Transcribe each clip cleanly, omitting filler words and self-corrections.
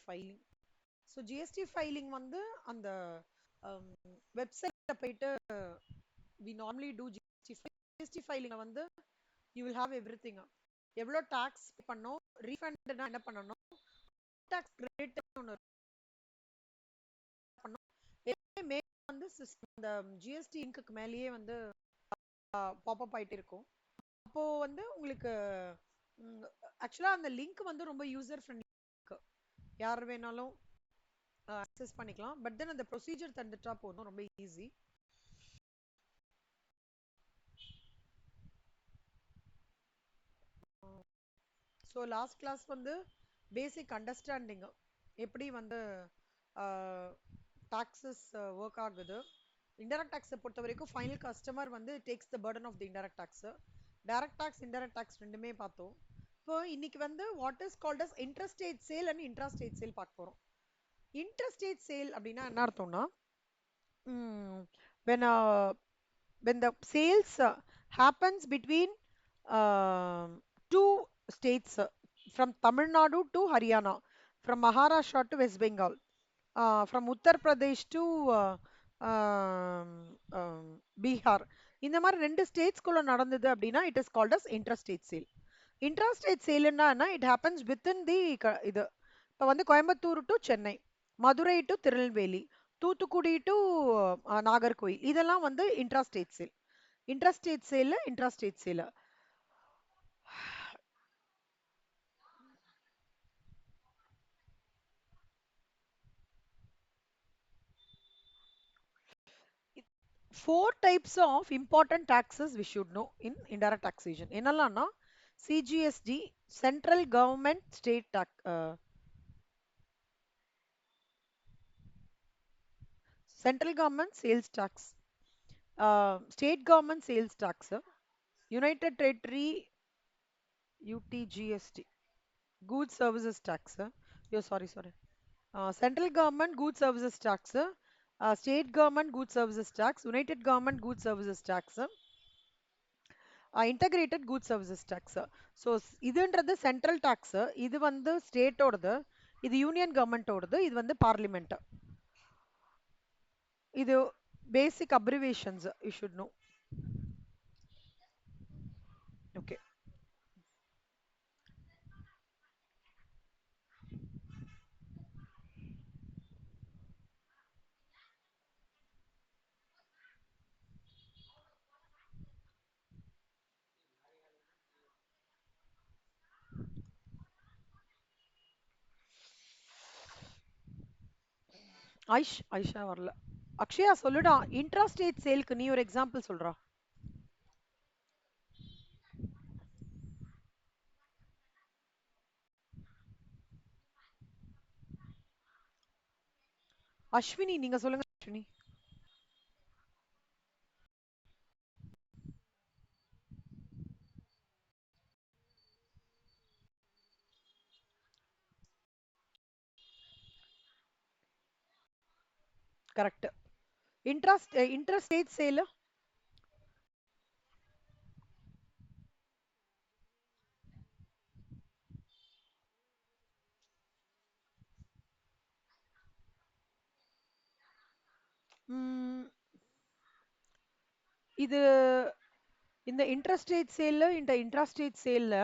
Filing. So GST filing வந்து அந்த வெப்சைட்ல போயிட்டு we normally do GST filing வந்து you will have everything. எவ்வளோ டாக்ஸ் பண்ணோம், ரீஃபண்ட்னா என்ன பண்ணணும், டாக்ஸ் கிரெடிட் ஒன்று பண்ணோம். மே வந்து அந்த ஜிஎஸ்டி இன்க்கு மேலேயே வந்து பாப்அப் ஆயிட்டு இருக்கும். அப்போ வந்து உங்களுக்கு ஆக்சுவலா அந்த லிங்க் வந்து ரொம்ப யூசர் ஃப்ரெண்ட்லி, யார் வேணாலும் அக்சஸ் பண்ணிக்கலாம். பட் தென் அந்த ப்ரொசீஜர் தந்துட்டா போதும், ரொம்ப ஈஸி. ஸோ லாஸ்ட் கிளாஸ் வந்து பேசிக் அண்டர்ஸ்டாண்டிங் எப்படி வந்து டாக்ஸஸ் ஒர்க் ஆகுது. இன்டெரக்ட் டாக்ஸை பொறுத்த வரைக்கும் ஃபைனல் கஸ்டமர் வந்து takes the burden of the indirect tax. Direct tax indirect tax ரெண்டுமே பார்த்தோம். இப்போ இன்னைக்கு வந்து what is called as interstate sale and intrastate sale பார்க்க போறோம். இன்ட்ரஸ்டேட் சேல் அப்படின்னா என்ன அர்த்தம்னா, when when the sales happens between two states, from Tamil Nadu to Haryana, from Maharashtra to West Bengal, from Uttar Pradesh to um, um, Bihar. இந்த மாதிரி ரெண்டு ஸ்டேட்ஸ்குள்ள நடந்தது அப்படின்னா it is called as interstate sale. Intrastate சேல்னா it happens within the இது. இப்போ வந்து Coimbatore to Chennai, Madurai to Tirunelveli, Thoothukudi to Nagercoil, இதெல்லாம் வந்து intrastate sale. Intrastate sale. Four types of important taxes we should know in indirect taxation. என்னெல்லாம்னா CGST, central government state tax, central government sales tax, state government sales tax, united territory UTGST, goods services tax. Yo, sorry. Central government goods services tax, state government goods services tax, united government goods services tax, integrated goods services tax. So இதுன்றது central tax, இது வந்து ஸ்டேட்டோடது, இது union கவர்மெண்டோடது, இது வந்து parliament. இது basic abbreviations you should know. Okay. Aisha வரல. அக்ஷயா சொல்லுடா, இன்ட்ராஸ்டேட் சேலுக்கு நீ ஒரு எக்ஸாம்பிள் சொல்றா. அஸ்வினி நீங்க சொல்லுங்க அஸ்வினி. கரெக்ட். இன்ட்ரஸ்டேட் சேல் இது, இந்த இன்ட்ராஸ்டேட் சேல்ல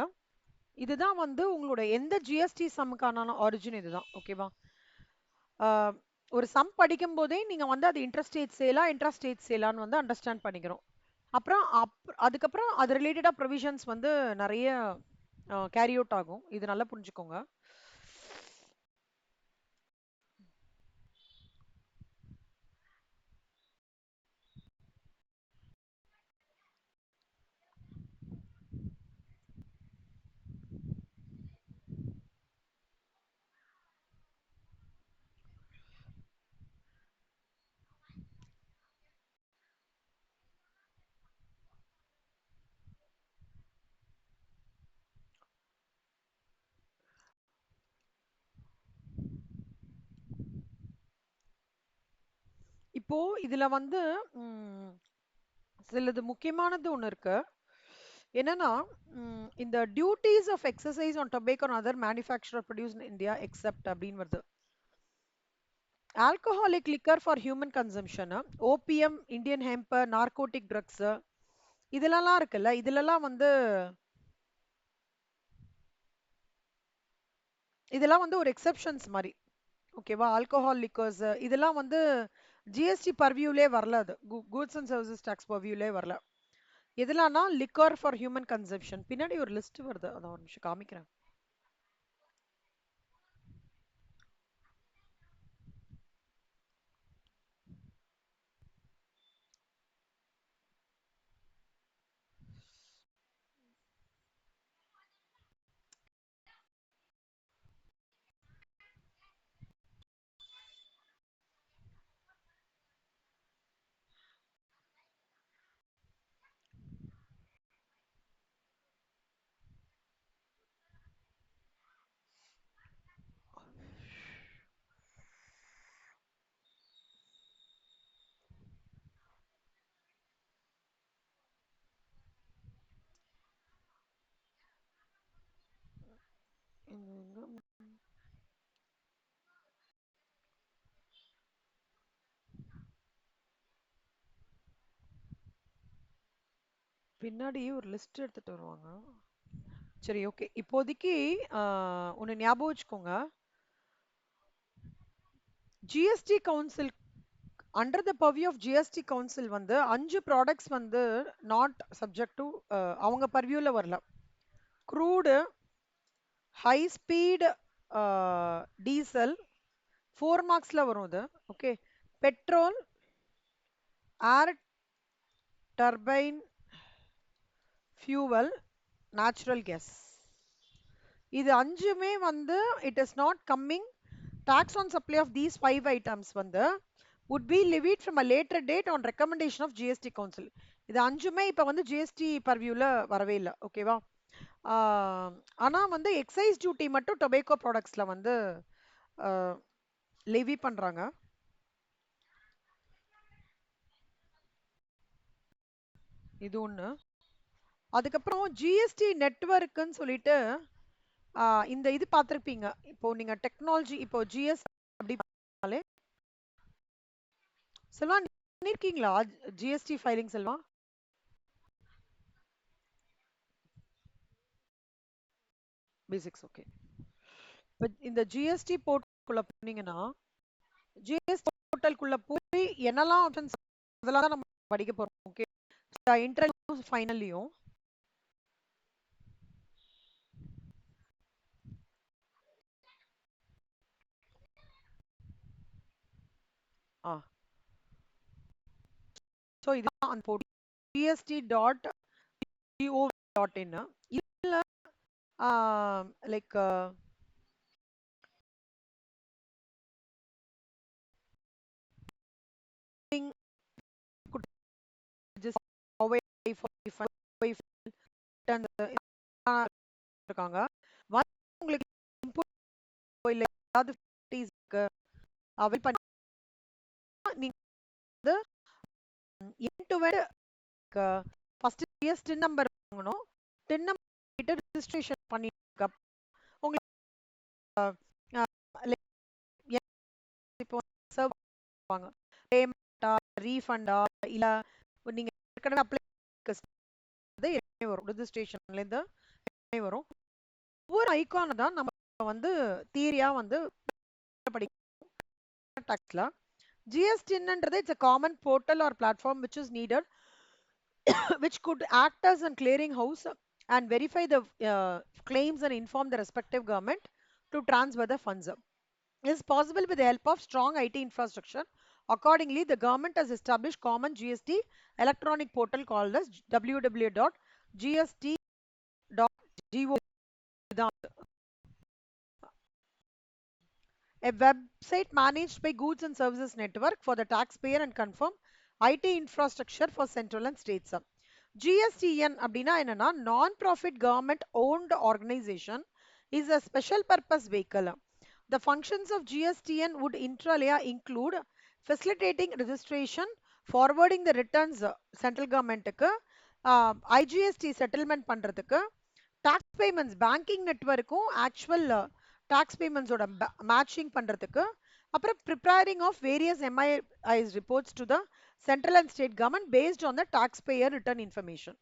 இதுதான் வந்து உங்களோட எந்த ஜிஎஸ்டி சம்முக்கான ஆரிஜின் இதுதான். ஓகேவா? ஒரு சம் படிக்கும் போதே நீங்க வந்து அது இன்ட்ராஸ்டேட் சேலான்னு வந்து அண்டர்ஸ்டாண்ட் பண்ணிக்கிறோம். அப்புறம் அதுக்கப்புறம் அது ரிலேட்டடா ப்ரொவிஷன்ஸ் வந்து நிறைய கேரி அவுட் ஆகும். இது நல்லா புரிஞ்சுக்கோங்க. இப்போ இதுல வந்து சிலது முக்கியமானது ஒண்ணு இருக்கு. என்னன்னா இந்த duties of excise on tobacco and other manufacturer produced in India except அப்படின்னு வருது. Alcoholic liquor for human consumption, opium, Indian hemp, narcotic drugs, இதுலலாம் இருக்குல்ல, இதுலலாம் வந்து இதெல்லாம் வந்து ஒரு எக்ஸெப்ஷன்ஸ் மாதிரி. ஓகேவா? ஆல்கஹால் லிக்கர்ஸ் இதெல்லாம் வந்து ஜிஎஸ்டி பர்வியூலே வரல. அது கூட்ஸ் அண்ட் சர்வீசஸ் டாக்ஸ் பர்வியூலே வரல. எதுலாம்னா லிக்கர் ஃபார் ஹியூமன் கன்சம்ஷன் பின்னாடி ஒரு லிஸ்ட் வருது, அதான் ஒரு நிமிஷம் காமிக்கிறேன். பின்னாடி ஒரு லிஸ்ட் எடுத்துட்டு வருவாங்க. சரி, ஓகே. இப்போதைக்கு ஒன்னு ஞாபகம் வச்சுக்கோங்க. GST council, under the purview of GST council வந்து 5 ப்ராடக்ட்ஸ் வந்து நாட் சப்ஜெக்ட் டு, அவங்க பர்வியூல வரல. க்ரூடு, ஹை ஸ்பீட் டீசல் 4 மார்க்ஸ்ல வரும் இது. Okay. Petrol, air turbine fuel, natural gas, இது அஞ்சுமே வந்து it is not coming. Tax on supply of these 5 items வந்து would be levied from a later date on recommendation of GST council. இது அஞ்சுமே இப்ப வந்து ஜிஎஸ்டி பர்வியூல வரவே இல்லை. ஓகேவா? ஆனா வந்து எக்ஸைஸ் டியூட்டி மட்டும் டொபேக்கோ ப்ராடக்ட்ஸ்ல வந்து லெவி பண்றாங்க. இது ஒண்ணு. அதுக்கப்புறம் ஜிஎஸ்டி நெட்வொர்க்குன்னு சொல்லிட்டு இந்த இது பார்த்துருப்பீங்க. இப்போ நீங்க டெக்னாலஜி, இப்போ ஜிஎஸ் அப்படி செல்வா பண்ணிருக்கீங்களா GST filing Selva? Basics, okay. இப்போ இந்த ஜிஎஸ்டி போர்ட்டலுக்குள்ள போனீங்கன்னா, ஜிஎஸ்டி போர்ட்டலுக்குள்ள போய் என்னெல்லாம் ஆப்ஷன்ஸ் அதெல்லாம் தான் நம்ம படிக்க போறோம். ஓகே. இன்டர்வியூ ஃபைனல்லையும் ஆ ஸோ இதுதான் அந்த portal GST dot gov dot in. இதுல லைக் இருக்காங்க. உங்களுக்கு இல்ல ஏதாவது இருக்கு அவைல் பண்ணி நீங்க வந்து end to end first GS TIN number வாங்கணும். டின் நம்பர் கிட்ட ரெஜிஸ்ட்ரேஷன் பண்ணிருக்க உங்களுக்கு இப்போ சர்வ் பண்ணுவாங்க. பேமெண்டா, ரீஃபண்டா, இல்ல நீங்க ஏற்கனவே அப்ளை வரும் ரெஜிஸ்ட்ரேஷன்ல இருந்து வரும். ஒவ்வொரு ஐகானை தான் நம்ம வந்து தியரியா வந்து படிக்கலாம். GSTN-ன்றது it's a common portal or platform which is needed, which could act as a clearing house and verify the claims and inform the respective government to transfer the funds. This is possible with the help of strong IT infrastructure. Accordingly, the government has established common GST electronic portal called as www.gst.gov. A website managed by Goods and Services Network for the taxpayer and confirm IT infrastructure for central and states. GSTN அப்படின்னா என்னன்னா non-profit government owned organization is a special purpose vehicle. The functions of GSTN would inter alia include facilitating registration, forwarding the returns central government க்கு, IGST settlement பண்றதுக்கு, tax payments banking நெட்வொர்க்கும் actual tax பேமெண்ட்ஸோட matching பண்றதுக்கு, அப்புறம் preparing of various MIS reports to the central and state government based on the tax payer return information.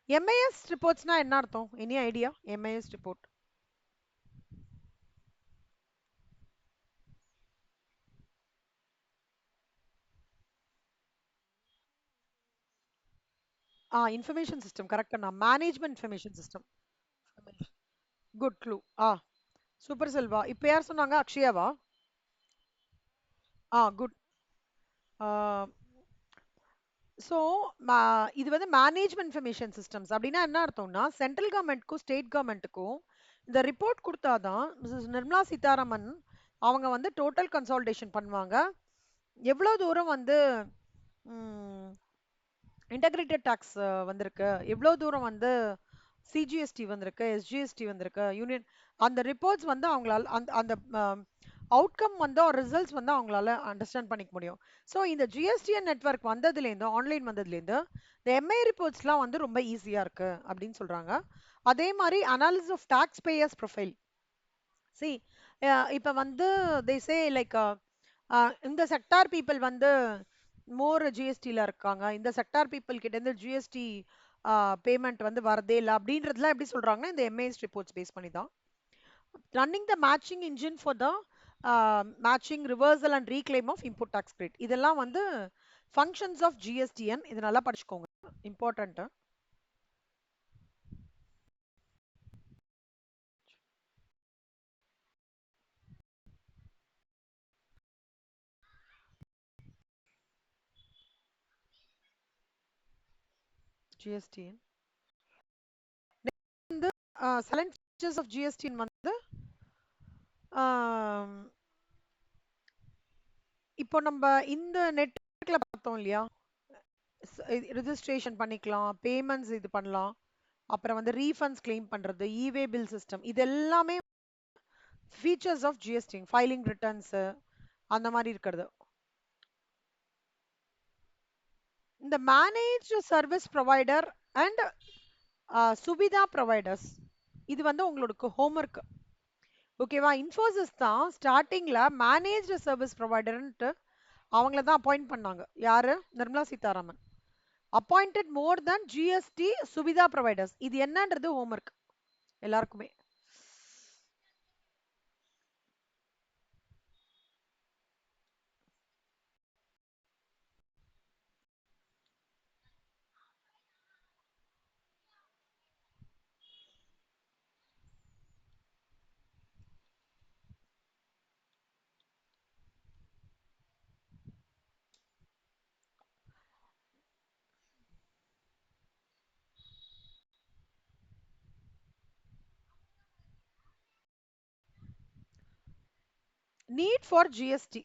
MIS ரிப்போர்ட்ஸ்னா என்ன அர்த்தம்? Any idea? MIS report. Information system கரெக்டா? Management information system. Good clue. Super Selva. இப்ப யார் சொன்னாங்க? அக்ஷயாவா? Good. So இது வந்து management information systems அப்படின்னா என்ன அர்த்தம்னா, சென்ட்ரல் கவர்மெண்ட்க்கும் ஸ்டேட் கவர்மெண்ட்டுக்கும் இந்த ரிப்போர்ட் கொடுத்தாதான் மிஸ்ஸஸ் நிர்மலா சீதாராமன் அவங்க வந்து டோட்டல் கன்சால்டேஷன் பண்ணுவாங்க. எவ்வளோ தூரம் வந்து இன்டகிரேட்டட் டாக்ஸ் வந்திருக்கு, எவ்வளோ தூரம் வந்து சிஜிஎஸ்டி வந்திருக்கு, எஸ்ஜிஎஸ்டி வந்திருக்கு, யூனியன், அந்த ரிப்போர்ட்ஸ் வந்து அவங்களால அந்த அந்த அவுட்கம் வந்து ரிசல்ட்ஸ் வந்து அவங்களால அண்டர்ஸ்டாண்ட் பண்ணிக்க முடியும். ஸோ இந்த ஜிஎஸ்டிஎன் நெட்வொர்க் வந்ததுலேருந்து, ஆன்லைன் வந்ததுலேருந்து இந்த எம்ஐ ரிப்போர்ட்ஸ்லாம் வந்து ரொம்ப ஈஸியாக இருக்கு அப்படின்னு சொல்றாங்க. அதே மாதிரி analysis of tax payers profile. See இப்போ வந்து தே சே லைக் இந்த செக்டார் பீப்புள் வந்து மோர் ஜிஎஸ்டியில் இருக்காங்க, இந்த செக்டார் பீப்புள் கிட்ட இருந்து ஜிஎஸ்டி பேமெண்ட் வந்து வரதே இல்லை அப்படின்றதுலாம் எப்படி சொல்றாங்கன்னா இந்த எம்ஏஎஸ் ரிப்போர்ட்ஸ் பேஸ் பண்ணி தான். Running the matching engine for the matching reversal and reclaim of input tax credit. இதெல்லாம் வந்து ஃபங்க்ஷன்ஸ் ஆஃப் ஜிஎஸ்டிஎன். இது நல்லா படிச்சுக்கோங்க, இம்பார்ட்டன்ட். ஜிஎஸ்டிஎன் வந்து செலன் ஃபீச்சர்ஸ் ஆஃப் ஜிஎஸ்டிஎன் வந்து இப்போ நம்ம இந்த நெட்வொர்க்ல பார்த்தோம் இல்லையா, ரிஜிஸ்ட்ரேஷன் பண்ணிக்கலாம், பேமெண்ட்ஸ் இது பண்ணலாம், அப்புறம் வந்து ரீஃபண்ட்ஸ் கிளைம் பண்றது, இவே பில் சிஸ்டம், இது எல்லாமே features of GST. Filing returns அந்த மாதிரி இருக்கிறது. இந்த manage service provider and Suvidha providers, இது வந்து உங்களுக்கு ஹோம்ஒர்க். ஓகேவா? இன்ஃபோசிஸ் தான் ஸ்டார்டிங்ல மேனேஜ் சர்வீஸ் ப்ரொவைடர்ன்ட்டு அவங்கள தான் அப்பாயிண்ட் பண்ணாங்க. யாரு? நிர்மலா சீதாராமன். அப்பாயிண்டட் மோர் than ஜிஎஸ்டி சுவிதா ப்ரொவைடர்ஸ். இது என்னன்றது ஹோம்ஒர்க் எல்லாருக்குமே. Need for GST.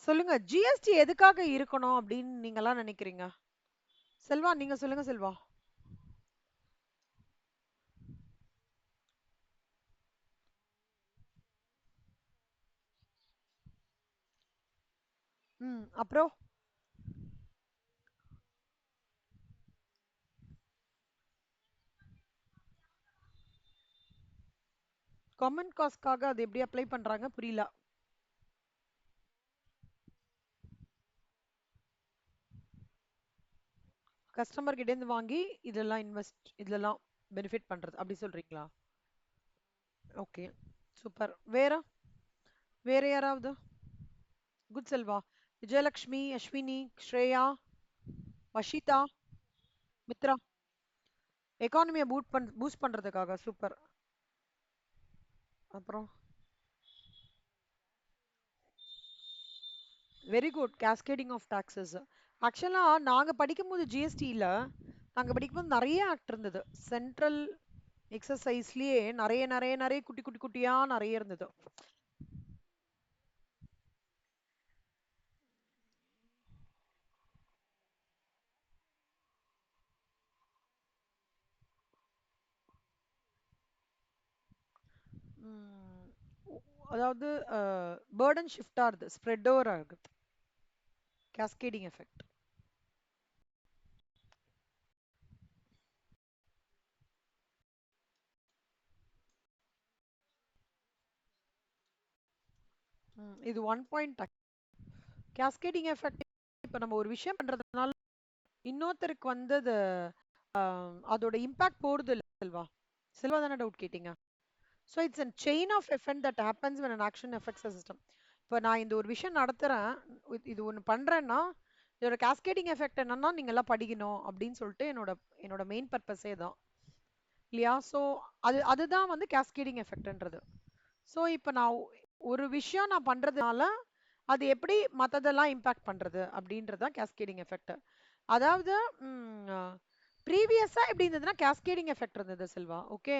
சொல்லுங்க, ஜிஎஸ்டி எதுக்காக இருக்கணும் அப்படின்னு நீங்க எல்லாம் நினைக்கிறீங்க? செல்வா, நீங்க சொல்லுங்க செல்வா. அப்புறம் காமன் காஸ்ட்காக அது எப்படி அப்ளை பண்றாங்க? புரியல. கஸ்டமர் கிட்ட இருந்து வாங்கி இதெல்லாம் இன்வெஸ்ட், இதெல்லாம் பெனிஃபிட் பண்றது அப்படி சொல்றீங்களா? Okay, super. வேற வேற யாராவது? குட் செல்வா. விஜயலக்ஷ்மி, அஸ்வினி, ஸ்ரேயா, வஷிதா, மித்ரா. எக்கானமியை பூஸ்ட் பண்றதுக்காக. சூப்பர். அப்புறம் very good. Cascading of taxes. ஆக்சுவலா நாங்க படிக்கும்போது ஜிஎஸ்டியில் நாங்க படிக்கும்போது நிறைய ஆக்ட் இருந்தது. சென்ட்ரல் எக்ஸசைஸ்லயே நிறைய நிறைய நிறைய குட்டி குட்டி குட்டியா நிறைய இருந்தது. ம், அதாவது பேர்டன் ஷிஃப்ட் ஆகுது, ஸ்ப்ரெட் ஓவர் ஆகுது, கேஸ்கேடிங் எஃபெக்ட். இது 1 பாயிண்ட் கேஸ்கேடிங் எஃபெக்ட். இப்ப நம்ம ஒரு விஷயம் பண்றதுனால இன்னொருத்தருக்கு வந்து அது அதோட இம்பாக்ட் போறது இல்ல செல்வா. செல்வா தானே டவுட் கேட்டீங்க? So it's a chain of effect that happens when an action affects a system. இப்போ நான் இந்த ஒரு விஷயம் நடத்துறேன், இது ஒன்று பண்றேன்னா இதோட கேஸ்கேடிங் எஃபெக்ட் என்னன்னா நீங்க எல்லாம் படிக்கணும் அப்படின்னு சொல்லிட்டு என்னோட என்னோட மெயின் பர்பஸே தான் இல்லையா? ஸோ அதுதான் வந்து கேஸ்கேடிங் எஃபெக்ட்ன்றது. ஸோ இப்போ நான் ஒரு விஷயம் நான் பண்றதுனால அது எப்படி மத்ததெல்லாம் இம்பாக்ட் பண்றது அப்படின்றதுதான் கேஸ்கேடிங் எஃபெக்ட். அதாவது ப்ரீவியஸா எப்படி இருந்ததுன்னா கேஸ்கேடிங் எஃபெக்ட் இருந்தது செல்வா. ஓகே.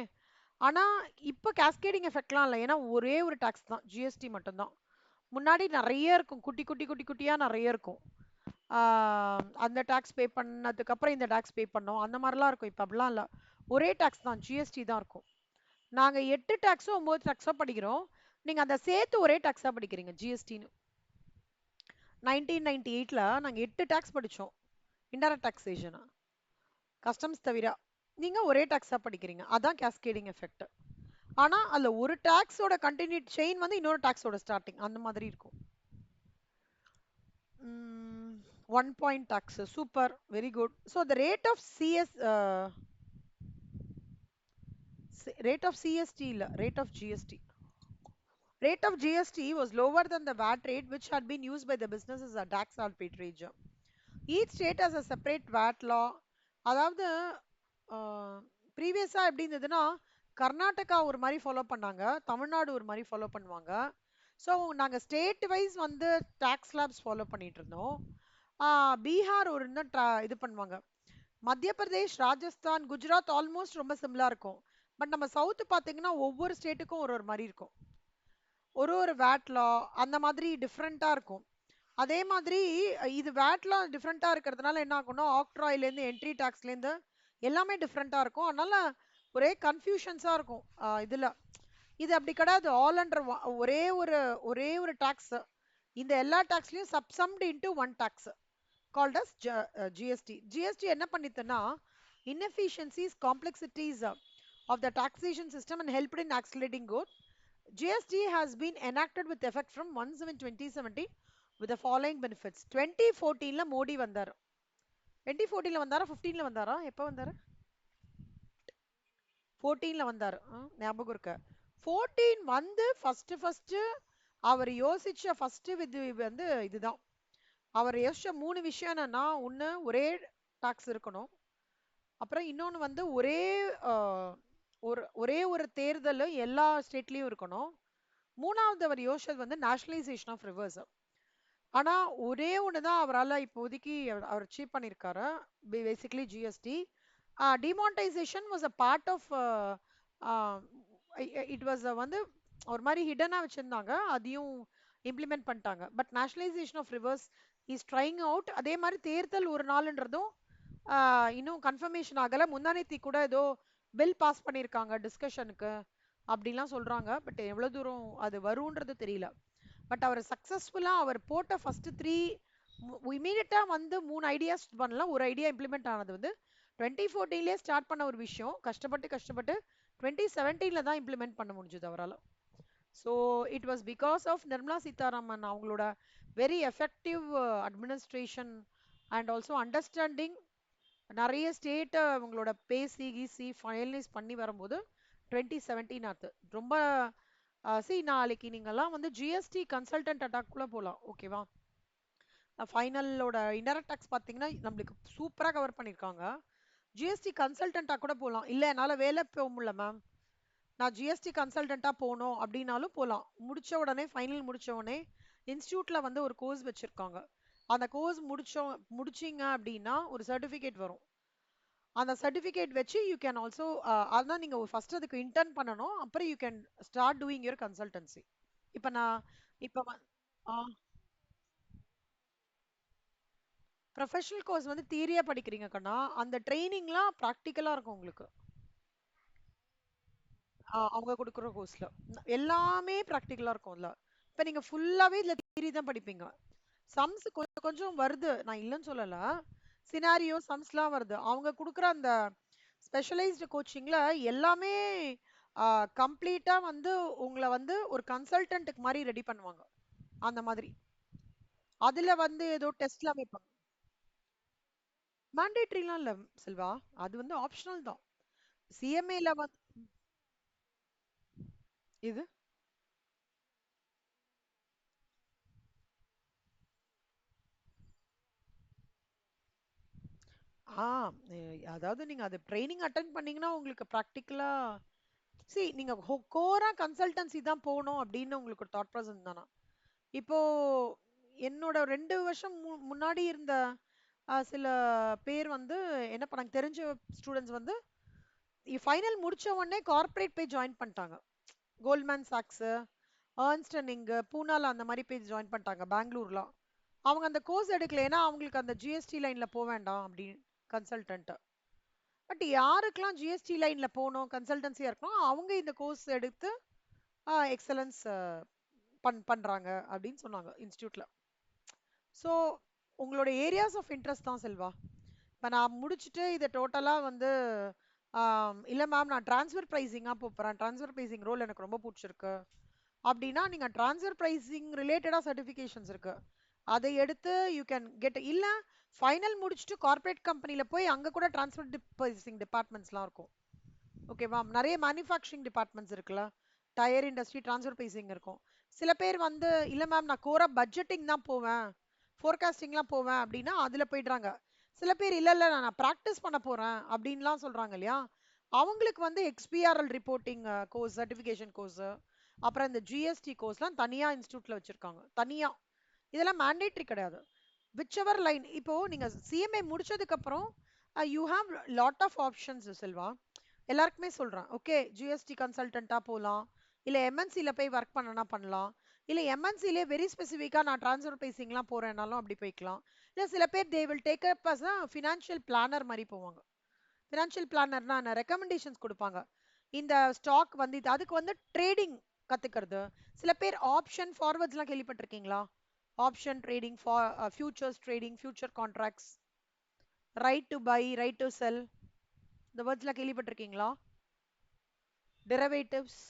ஆனா இப்ப கேஸ்கேடிங் எஃபெக்ட்லாம் இல்ல. ஏன்னா ஒரே ஒரு டாக்ஸ் தான், ஜிஎஸ்டி மட்டும்தான். முன்னாடி நிறைய இருக்கும், குட்டி குட்டி குட்டி குட்டியா நிறைய இருக்கும். அந்த டாக்ஸ் பே பண்ணதுக்கு அப்புறம் இந்த டாக்ஸ் பே பண்ணோம் அந்த மாதிரிலாம் இருக்கும். இப்ப அப்படிலாம் இல்ல, ஒரே டாக்ஸ் தான், ஜிஎஸ்டி தான் இருக்கும். நாங்க 8 டாக்ஸோ 9 டாக்ஸோ படிக்கிறோம், நீங்க அந்த சேர்த்து ஒரே டாக்ஸா படிக்கிறீங்க ஜிஎஸ்டின்னு. 1998ல நாங்க 8 டாக்ஸ் படிச்சோம், இன்டைரக்ட் டாக்ஸேஷன், கஸ்டம்ஸ் தவிர. நீங்க ஒரே டாக்ஸா படிக்கிறீங்க, அதான் கேஸ்கேடிங் எஃபெக்ட். ஆனா அதுல ஒரு டாக்ஸோட கண்டினியூட் செயின் வந்து இன்னொரு டாக்ஸோட ஸ்டார்டிங் அந்த மாதிரி இருக்கும். 1 point tax, super, very good. So the rate of CS, rate of CGST இல்ல, rate of GST. Rate of GST was lower than the VAT rate which had been used by the businesses at tax arbitrage. Each state has a separate VAT law. அதாவது ப்ரீவியஸா எப்படி இருந்ததுன்னா கர்நாடகா ஒரு மாதிரி follow பண்ணாங்க, தமிழ்நாடு ஒரு மாதிரி follow பண்ணுவாங்க. So நாங்கள் ஸ்டேட் வைஸ் வந்து டேக்ஸ் ஸ்லாப்ஸ் ஃபாலோ பண்ணிட்டு இருந்தோம். பீகார் ஒரு இன்னும் இது பண்ணுவாங்க. மத்திய பிரதேஷ், ராஜஸ்தான், குஜராத் ஆல்மோஸ்ட் ரொம்ப சிமிலா இருக்கும். பட் நம்ம சவுத் பார்த்தீங்கன்னா ஒவ்வொரு ஸ்டேட்டுக்கும் ஒரு ஒரு மாதிரி இருக்கும், ஒரு ஒரு வேட் லா அந்த மாதிரி டிஃப்ரெண்டா இருக்கும். அதே மாதிரி இது வேட் லா டிஃப்ரெண்டா இருக்கிறதுனால என்ன ஆகும்னா ஆக்ட்ராயிலேருந்து என்ட்ரி டாக்ஸ்லேருந்து எல்லாமே டிஃப்ரெண்டா இருக்கும். அதனால ஒரே கன்ஃபியூஷன்ஸா இருக்கும். இதுல இது அப்படி கிடையாது, ஆல் அண்டர் ஒரே ஒரு டாக்ஸ். இந்த எல்லா டாக்ஸ்லயும் subsumed into one tax called as GST. GST என்ன பண்ணித்துன்னா inefficiencies, complexities of the taxation system and helped in accelerating growth. GST has been enacted with effect from 1/7/2017 with the following benefits. 2014ல Modi வந்தாரு. 2014ல வந்தாரா 15ல வந்தாரா, எப்ப வந்தாரு? 14ல வந்தாரு, ஞாபகம் இருக்க. 14 வந்து ஃபர்ஸ்ட் அவர் யோசிச்ச ஃபர்ஸ்ட் இது வந்து இதுதான். அவர் யோசிச்ச 3 விஷயம் என்னன்னா, ஒண்ணு ஒரே டாக்ஸ் இருக்கணும், அப்புறம் இன்னொன்னு வந்து ஒரே ஒரு தேர்தல் எல்லா ஸ்டேட்லயும் இருக்கணும், மூணாவது அவர் யோசிச்சது வந்து நேஷனலைசேஷன் ஆஃப் ரிவர்ஸ். ஆனா ஒரே ஒண்ணுதான் அவரால் இப்போதைக்கு அவர் அச்சீவ் பண்ணியிருக்காரு, basically GST. Demonetisation was a part of, it was வந்து ஒரு மாதிரி ஹிடனா வச்சிருந்தாங்க, அதையும் இம்ப்ளிமெண்ட் பண்ணிட்டாங்க. But nationalisation of rivers is trying out. அதே மாதிரி தேர்தல் ஒரு நாள்ன்றதும் இன்னும் கன்ஃபர்மேஷன் ஆகல. முந்தானேத்தி கூட ஏதோ பில் பாஸ் பண்ணியிருக்காங்க டிஸ்கஷனுக்கு அப்படிலாம் சொல்றாங்க. பட் எவ்வளவு தூரம் அது வரும்ன்றது தெரியல. பட் அவர் சக்சஸ்ஃபுல்லா அவர் போட்ட ஃபர்ஸ்ட் 3 இமீடியட்டா வந்து 3 ஐடியாஸ் பண்ணலாம். ஒரு ஐடியா இம்ப்ளிமெண்ட் ஆனது வந்து 2014லேயே ஸ்டார்ட் பண்ண ஒரு விஷயம் கஷ்டப்பட்டு 2017ல தான் இம்ப்ளிமெண்ட் பண்ண முடிஞ்சது அவரால். So it was because of Nirmala Sitharaman அவங்களோட very effective administration and also understanding. நிறைய ஸ்டேட்டை அவங்களோட பேசி கீசி ஃபைனலைஸ் பண்ணி வரும்போது 2017 ஆத்து ரொம்ப நாளைக்கு நீங்கெல்லாம் வந்து ஜிஎஸ்டி கன்சல்டன்ட் அட்டாக்குள்ள போகலாம், ஓகேவா? ஃபைனலோட இன்டைரக்ட் டாக்ஸ் பார்த்தீங்கன்னா நம்மளுக்கு சூப்பராக கவர் பண்ணியிருக்காங்க. ஜிஎஸ்டி கன்சல்டண்ட்டாக கூட போகலாம். இல்லை என்னால் வேலை போக முடியல மேம், நான் ஜிஎஸ்டி கன்சல்டண்ட்டாக போகணும் அப்படின்னாலும் போகலாம். ஃபைனல் முடிச்ச உடனே இன்ஸ்டியூட்டில் வந்து ஒரு கோர்ஸ் வச்சுருக்காங்க. அந்த கோர்ஸ் முடிச்சிங்க அப்படின்னா ஒரு சர்டிஃபிகேட் வரும். அந்த சர்டிஃபிகேட் வச்சு யூ கேன் ஆல்சோ, அதான் நீங்கள் ஃபர்ஸ்ட் அதுக்கு இன்டர்ன் பண்ணணும், அப்புறம் you can start doing your consultancy. இப்போ நான் இப்போ ப்ரொஃபஷனல் கோர்ஸ் வந்து தியரியா படிக்கிறீங்க கண்ணா, அந்த ட்ரைனிங்லாம் ப்ராக்டிக்கலா இருக்கும் உங்களுக்கு. அவங்க கொடுக்குற கோர்ஸ்ல எல்லாமே ப்ராக்டிக்கலா இருக்கும். இல்ல இப்ப நீங்க ஃபுல்லாவே இதுல தியரி தான் படிப்பீங்க. சம்ஸ் கொஞ்சம் கொஞ்சம் வருது, நான் இல்லைன்னு சொல்லல, சினாரியோ சம்ஸ்லாம் வருது. அவங்க கொடுக்குற அந்த ஸ்பெஷலைஸ்டு கோச்சிங்ல எல்லாமே கம்ப்ளீட்டா வந்து உங்களை வந்து ஒரு கன்சல்டன்ட்டுக்கு மாதிரி ரெடி பண்ணுவாங்க. அந்த மாதிரி. அதுல வந்து ஏதோ டெஸ்ட்லாம் வைப்பாங்க. மேண்டேட்டரிலாம் இல்ல செல்வா. அது வந்து ஆப்ஷனல் தான். சிஎம்ஏல வந்து இது ஆ அதாவது நீங்க அது ட்ரைனிங் அட்டெண்ட் பண்ணீங்கன்னா உங்களுக்கு ப்ராக்டிக்கலா நீங்க கோரா கன்சல்டன்சி தான் போகணும் அப்படின்னு உங்களுக்கு ஒரு தாட் ப்ராசஸ் தானா? இப்போ என்னோட 2 வருஷம் முன்னாடி இருந்த சில பேர் வந்து என்ன பண்ணாங்க தெரிஞ்ச ஸ்டூடெண்ட்ஸ் வந்து ஃபைனல் முடிச்ச உடனே கார்ப்பரேட் போய் ஜாயின் பண்ணிட்டாங்க. கோல்ட்மேன் சாக்ஸ், ஏர்ன்ஸ்ட் அண்ட் யங், பூனால அந்த மாதிரி போய் ஜாயின் பண்ணிட்டாங்க பெங்களூர்லாம். அவங்க அந்த கோர்ஸ் எடுக்கல ஏன்னா அவங்களுக்கு அந்த ஜிஎஸ்டி லைன்ல போக வேண்டாம் அப்படின்னு கன்சல்டன்ட். பட் யாருக்கெல்லாம் ஜிஎஸ்டி லைன்ல போகணும் கன்சல்டன்சியா இருக்கணும் அவங்க இந்த கோர்ஸ் எடுத்து எக்ஸலன்ஸ் பண்றாங்க அப்படின்னு சொன்னாங்க இன்ஸ்டியூட்ல. ஸோ உங்களோட ஏரியாஸ் ஆஃப் இன்ட்ரெஸ்ட் தான் செல்வா. இப்போ நான் முடிச்சுட்டு இதை டோட்டலாக வந்து இல்லை மேம் நான் ட்ரான்ஸ்ஃபர் ப்ரைஸிங்காக போகிறேன், ட்ரான்ஸ்ஃபர் ப்ரைஸிங் ரோல் எனக்கு ரொம்ப பிடிச்சிருக்கு அப்படின்னா நீங்கள் ட்ரான்ஸ்ஃபர் ப்ரைஸிங் ரிலேட்டடாக சர்டிஃபிகேஷன்ஸ் இருக்கு, அதை எடுத்து யூ கேன் கெட். இல்லை ஃபைனல் முடிச்சுட்டு கார்ப்பரேட் கம்பெனியில் போய் அங்கே கூட ட்ரான்ஸ்ஃபர் ப்ரைஸிங் டிபார்ட்மெண்ட்ஸ்லாம் இருக்கும். ஓகேவா? நிறைய மேனுஃபேக்சரிங் டிபார்ட்மெண்ட்ஸ் இருக்குல்ல, டயர் இண்டஸ்ட்ரி ட்ரான்ஸ்ஃபர் ப்ரைசிங் இருக்கும். சில பேர் வந்து இல்லை மேம் நான் கோரா பட்ஜெட்டிங் தான் போவேன், ஃபோர்காஸ்டிங்லாம் போவேன் அப்படின்னா அதில் போயிடுறாங்க. சில பேர் இல்லை இல்லை நான் ப்ராக்டிஸ் பண்ண போகிறேன் அப்படின்லாம் சொல்கிறாங்க இல்லையா, அவங்களுக்கு வந்து எக்ஸ்பிஆர்எல் ரிப்போர்ட்டிங் கோர்ஸ், சர்டிஃபிகேஷன் கோர்ஸ், அப்புறம் இந்த ஜிஎஸ்டி கோர்ஸ்லாம் தனியாக இன்ஸ்டியூட்டில் வச்சுருக்காங்க தனியாக. இதெல்லாம் மேண்டேட்ரி கிடையாது. விச் எவர் லைன் இப்போ நீங்க சிஎம்ஏ முடிச்சதுக்கு அப்புறம் you have lot of options Selva. எல்லாருக்குமே சொல்றேன், ஓகே ஜிஎஸ்டி கன்சல்டன்ட்டா போகலாம், இல்ல எம்என்சில போய் ஒர்க் பண்ணனா பண்ணலாம், இல்ல எம்என்சிலே வெரி ஸ்பெசிஃபிக்கா நான் ட்ரான்ஸ்ஃபர் பேசிங்லாம் போறேன்னாலும் அப்படி போய்க்கலாம். இல்ல சில பேர் they will take up as financial planner மாதிரி போவாங்க. ஃபினான்ஷியல் பிளானர்னா ரெக்கமெண்டேஷன்ஸ் கொடுப்பாங்க. இந்த ஸ்டாக் வந்து இது அதுக்கு வந்து ட்ரேடிங் கத்துக்கிறது. சில பேர் ஆப்ஷன் ஃபார்வர்ட்ஸ்லாம் கேள்விப்பட்டிருக்கீங்களா? Option trading, futures trading, future contracts, right to buy, right to sell, இந்த வேர்ட்ஸ்லாம் கேள்விப்பட்டிருக்கீங்களா? டெரிவேட்டிவ்ஸ்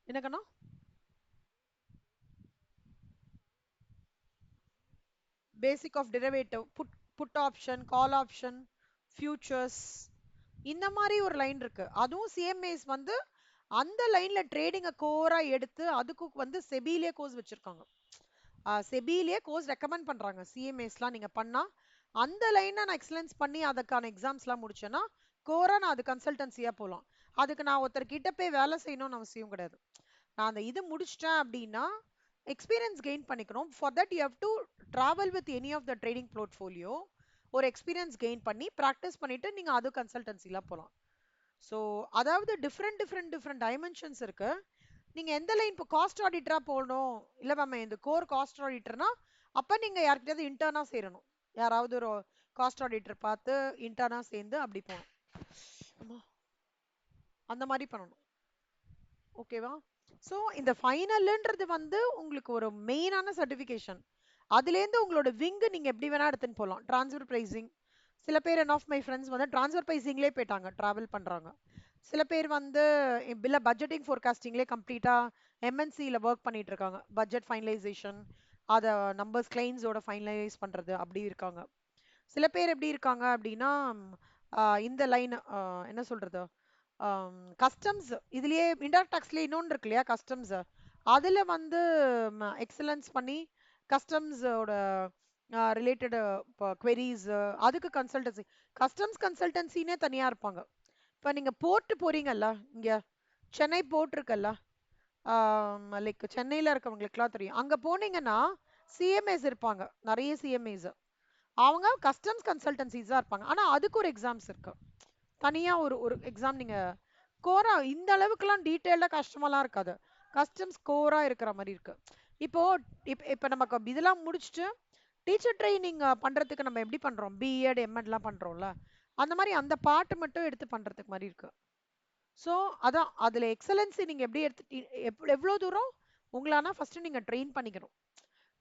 என்னக்கண்ணா? Basic of derivative, put option, call option, futures, இந்த மாதிரி ஒரு லைன் இருக்கு. அதுவும் சிஎம்ஏஸ் வந்து அந்த லைன்ல ட்ரேடிங்கை கோரா எடுத்து அதுக்கு வந்து செபிலே கோர்ஸ் வச்சிருக்காங்க. செபிலே கோர்ஸ் ரெக்கமெண்ட் பண்றாங்க. சிஎம்ஏஸ்லாம் நீங்க பண்ணா அந்த லைனை நான் எக்ஸலன்ஸ் பண்ணி அதுக்கான எக்ஸாம்ஸ்லாம் முடிச்சேன்னா கோரா நான் அது கன்சல்டன்சியா போகலாம். அதுக்கு நான் ஒருத்தர் கிட்ட போய் வேலை செய்யணும்னு அவசியம் கிடையாது. நான் அந்த இது முடிச்சிட்டேன் அப்படின்னா எக்ஸ்பீரியன்ஸ் கெயின் பண்ணிக்கணும். For that you have to travel with any of the trading portfolio. ஒரு எக்ஸ்பீரியன்ஸ் கெயின் பண்ணி ப்ராக்டிஸ் பண்ணிட்டு நீங்க அது கன்சல்டன்சிலாம் போகலாம். ஸோ அதாவது டிஃப்ரெண்ட் டிஃப்ரெண்ட் டிஃப்ரெண்ட் டைமென்ஷன்ஸ் இருக்கு. நீங்க எந்த லைன் இப்போ காஸ்ட் ஆடிட்டரா போகணும், இல்ல மேம் இந்த கோர் காஸ்ட் ஆடிட்டர்னா அப்ப நீங்க யார்கிட்டயாவது இன்டர்னா சேரணும். யாராவது ஒரு காஸ்ட் ஆடிட்டர் பார்த்து இன்டர்னா சேர்ந்து அப்படி போகணும். அம்மா, அந்த மாதிரி பண்ணணும். ஓகேவா? ஸோ இந்த ஃபைனல்ன்றது வந்து உங்களுக்கு ஒரு மெயினான சர்டிஃபிகேஷன். அதுலேருந்து உங்களோட விங்கு நீங்க எப்படி வேணா எடுத்துன்னு போகலாம். ட்ரான்ஸ்ஃபர் ப்ரைசிங், சில பேர் என் ஆஃப் மை ஃப்ரெண்ட்ஸ் வந்து ட்ரான்ஸ்ஃபர் ப்ரைசிங்லேயே போயிட்டாங்க, ட்ராவல் பண்றாங்க. சில பேர் வந்து பில்ல பட்ஜெட்டிங் ஃபோர்காஸ்டிங்லேயே கம்ப்ளீட்டா எம்என்சியில் ஒர்க் பண்ணிட்டு இருக்காங்க. பட்ஜெட் ஃபைனலைசேஷன், அதை நம்பர்ஸ் கிளைம்ஸோட ஃபைனலைஸ் பண்றது அப்படி இருக்காங்க. சில பேர் எப்படி இருக்காங்க அப்படின்னா இந்த லைன் என்ன சொல்றது, கஸ்டம்ஸ் இதுலயே இன்டைரக்ட் டாக்ஸ்லயே இன்னொன்று இருக்கு இல்லையா, கஸ்டம்ஸ். அதுல வந்து எக்ஸலன்ஸ் பண்ணி கஸ்டம்ஸோட ரிலேட்டட் queries, அதுக்கு கன்சல்டன்சி. கஸ்டம்ஸ் கன்சல்டன்சினே தனியா இருப்பாங்க. இப்போ நீங்க போர்ட் போறீங்கல்ல, இங்க சென்னை போர்ட் இருக்குல்ல, லைக் சென்னையில இருக்கவங்களுக்குலாம் தெரியும். அங்க போனீங்கன்னா சிஎம்ஏஸ் இருப்பாங்க, நிறைய சிஎம்ஏஸ். அவங்க கஸ்டம்ஸ் கன்சல்டன்சிஸா இருப்பாங்க. ஆனா அதுக்கு ஒரு எக்ஸாம்ஸ் இருக்கு, தனியா ஒரு ஒரு எக்ஸாம். நீங்க கோரா இந்த அளவுக்குலாம் டீட்டெயில்டா கஷ்டமாலாம் இருக்காது. கஸ்டம்ஸ் கோரா இருக்கிற மாதிரி இருக்கு. இப்போ இப்ப நமக்கு இதெல்லாம் முடிச்சுட்டு டீச்சர் ட்ரைனிங் பண்றதுக்கு நம்ம எப்படி பண்றோம், பிஎட் எம்எட்லாம் பண்றோம்ல, அந்த மாதிரி அந்த பாட்டு மட்டும் எடுத்து பண்றதுக்கு மாதிரி இருக்கு. ஸோ அதான் அதுல எக்ஸலன்சி நீங்க எப்படி எடுத்து எவ்வளவு தூரம் உங்களானா ஃபர்ஸ்ட் நீங்க ட்ரெயின் பண்ணிக்கணும்.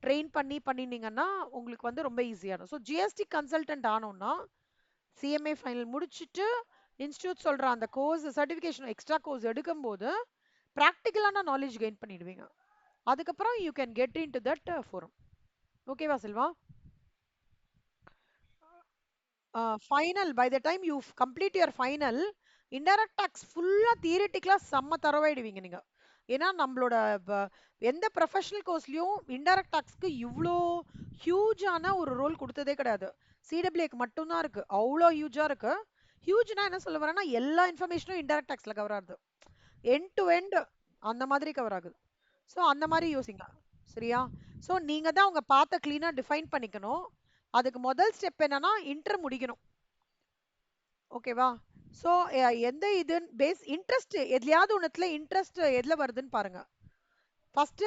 ட்ரெயின் பண்ணி பண்ணினீங்கன்னா உங்களுக்கு வந்து ரொம்ப ஈஸியாகும். ஸோ ஜிஎஸ்டி கன்சல்டன்ட் ஆனோம்னா சிஎம்ஏ ஃபைனல் முடிச்சுட்டு இன்ஸ்டியூட் சொல்ற அந்த கோர்ஸ் சர்டிஃபிகேஷன் எக்ஸ்ட்ரா கோர்ஸ் எடுக்கும்போது ப்ராக்டிக்கலான நாலேஜ் கெயின் பண்ணிடுவீங்க. அதுக்கப்புறம் you can get into that forum. ஓகேவா Selva? Final by the time you complete your final, indirect tax ஃபுல்லா தியரிட்டிக்கலா செம்ம தரவாயிடுவீங்க நீங்க. ஏன்னா நம்மளோட எந்த ப்ரொஃபஷனல் கோர்ஸ்லயும் இன்டைரக்ட் டாக்ஸ்க்கு இவ்வளோ ஹியூஜான ஒரு ரோல் கொடுத்ததே கிடையாது. சிடபிள்யூக்கு மட்டும்தான் இருக்கு, அவ்வளோ ஹியூஜா இருக்கு. ஹியூஜ்னா என்ன சொல்ல வரேன்னா எல்லா இன்ஃபர்மேஷனும் இன்டைரக்ட் டாக்ஸ்ல கவர் ஆகுது, எண்ட் டு எண்ட் அந்த மாதிரி கவர் ஆகுது. ஸோ அந்த மாதிரி யோசிங்க. சரியா? ஸோ நீங்க தான் உங்க பாத்தை கிளீனா டிஃபைன் பண்ணிக்கணும். அதுக்கு முதல் ஸ்டெப் என்னன்னா இன்டர் முடிக்கணும். ஓகேவா? ஸோ எந்த இது பேஸ் இன்ட்ரெஸ்ட் எதுலயாவது ஒண்ணுத்துல இன்ட்ரெஸ்ட் எதுல வருதுன்னு பாருங்க. ஃபர்ஸ்ட்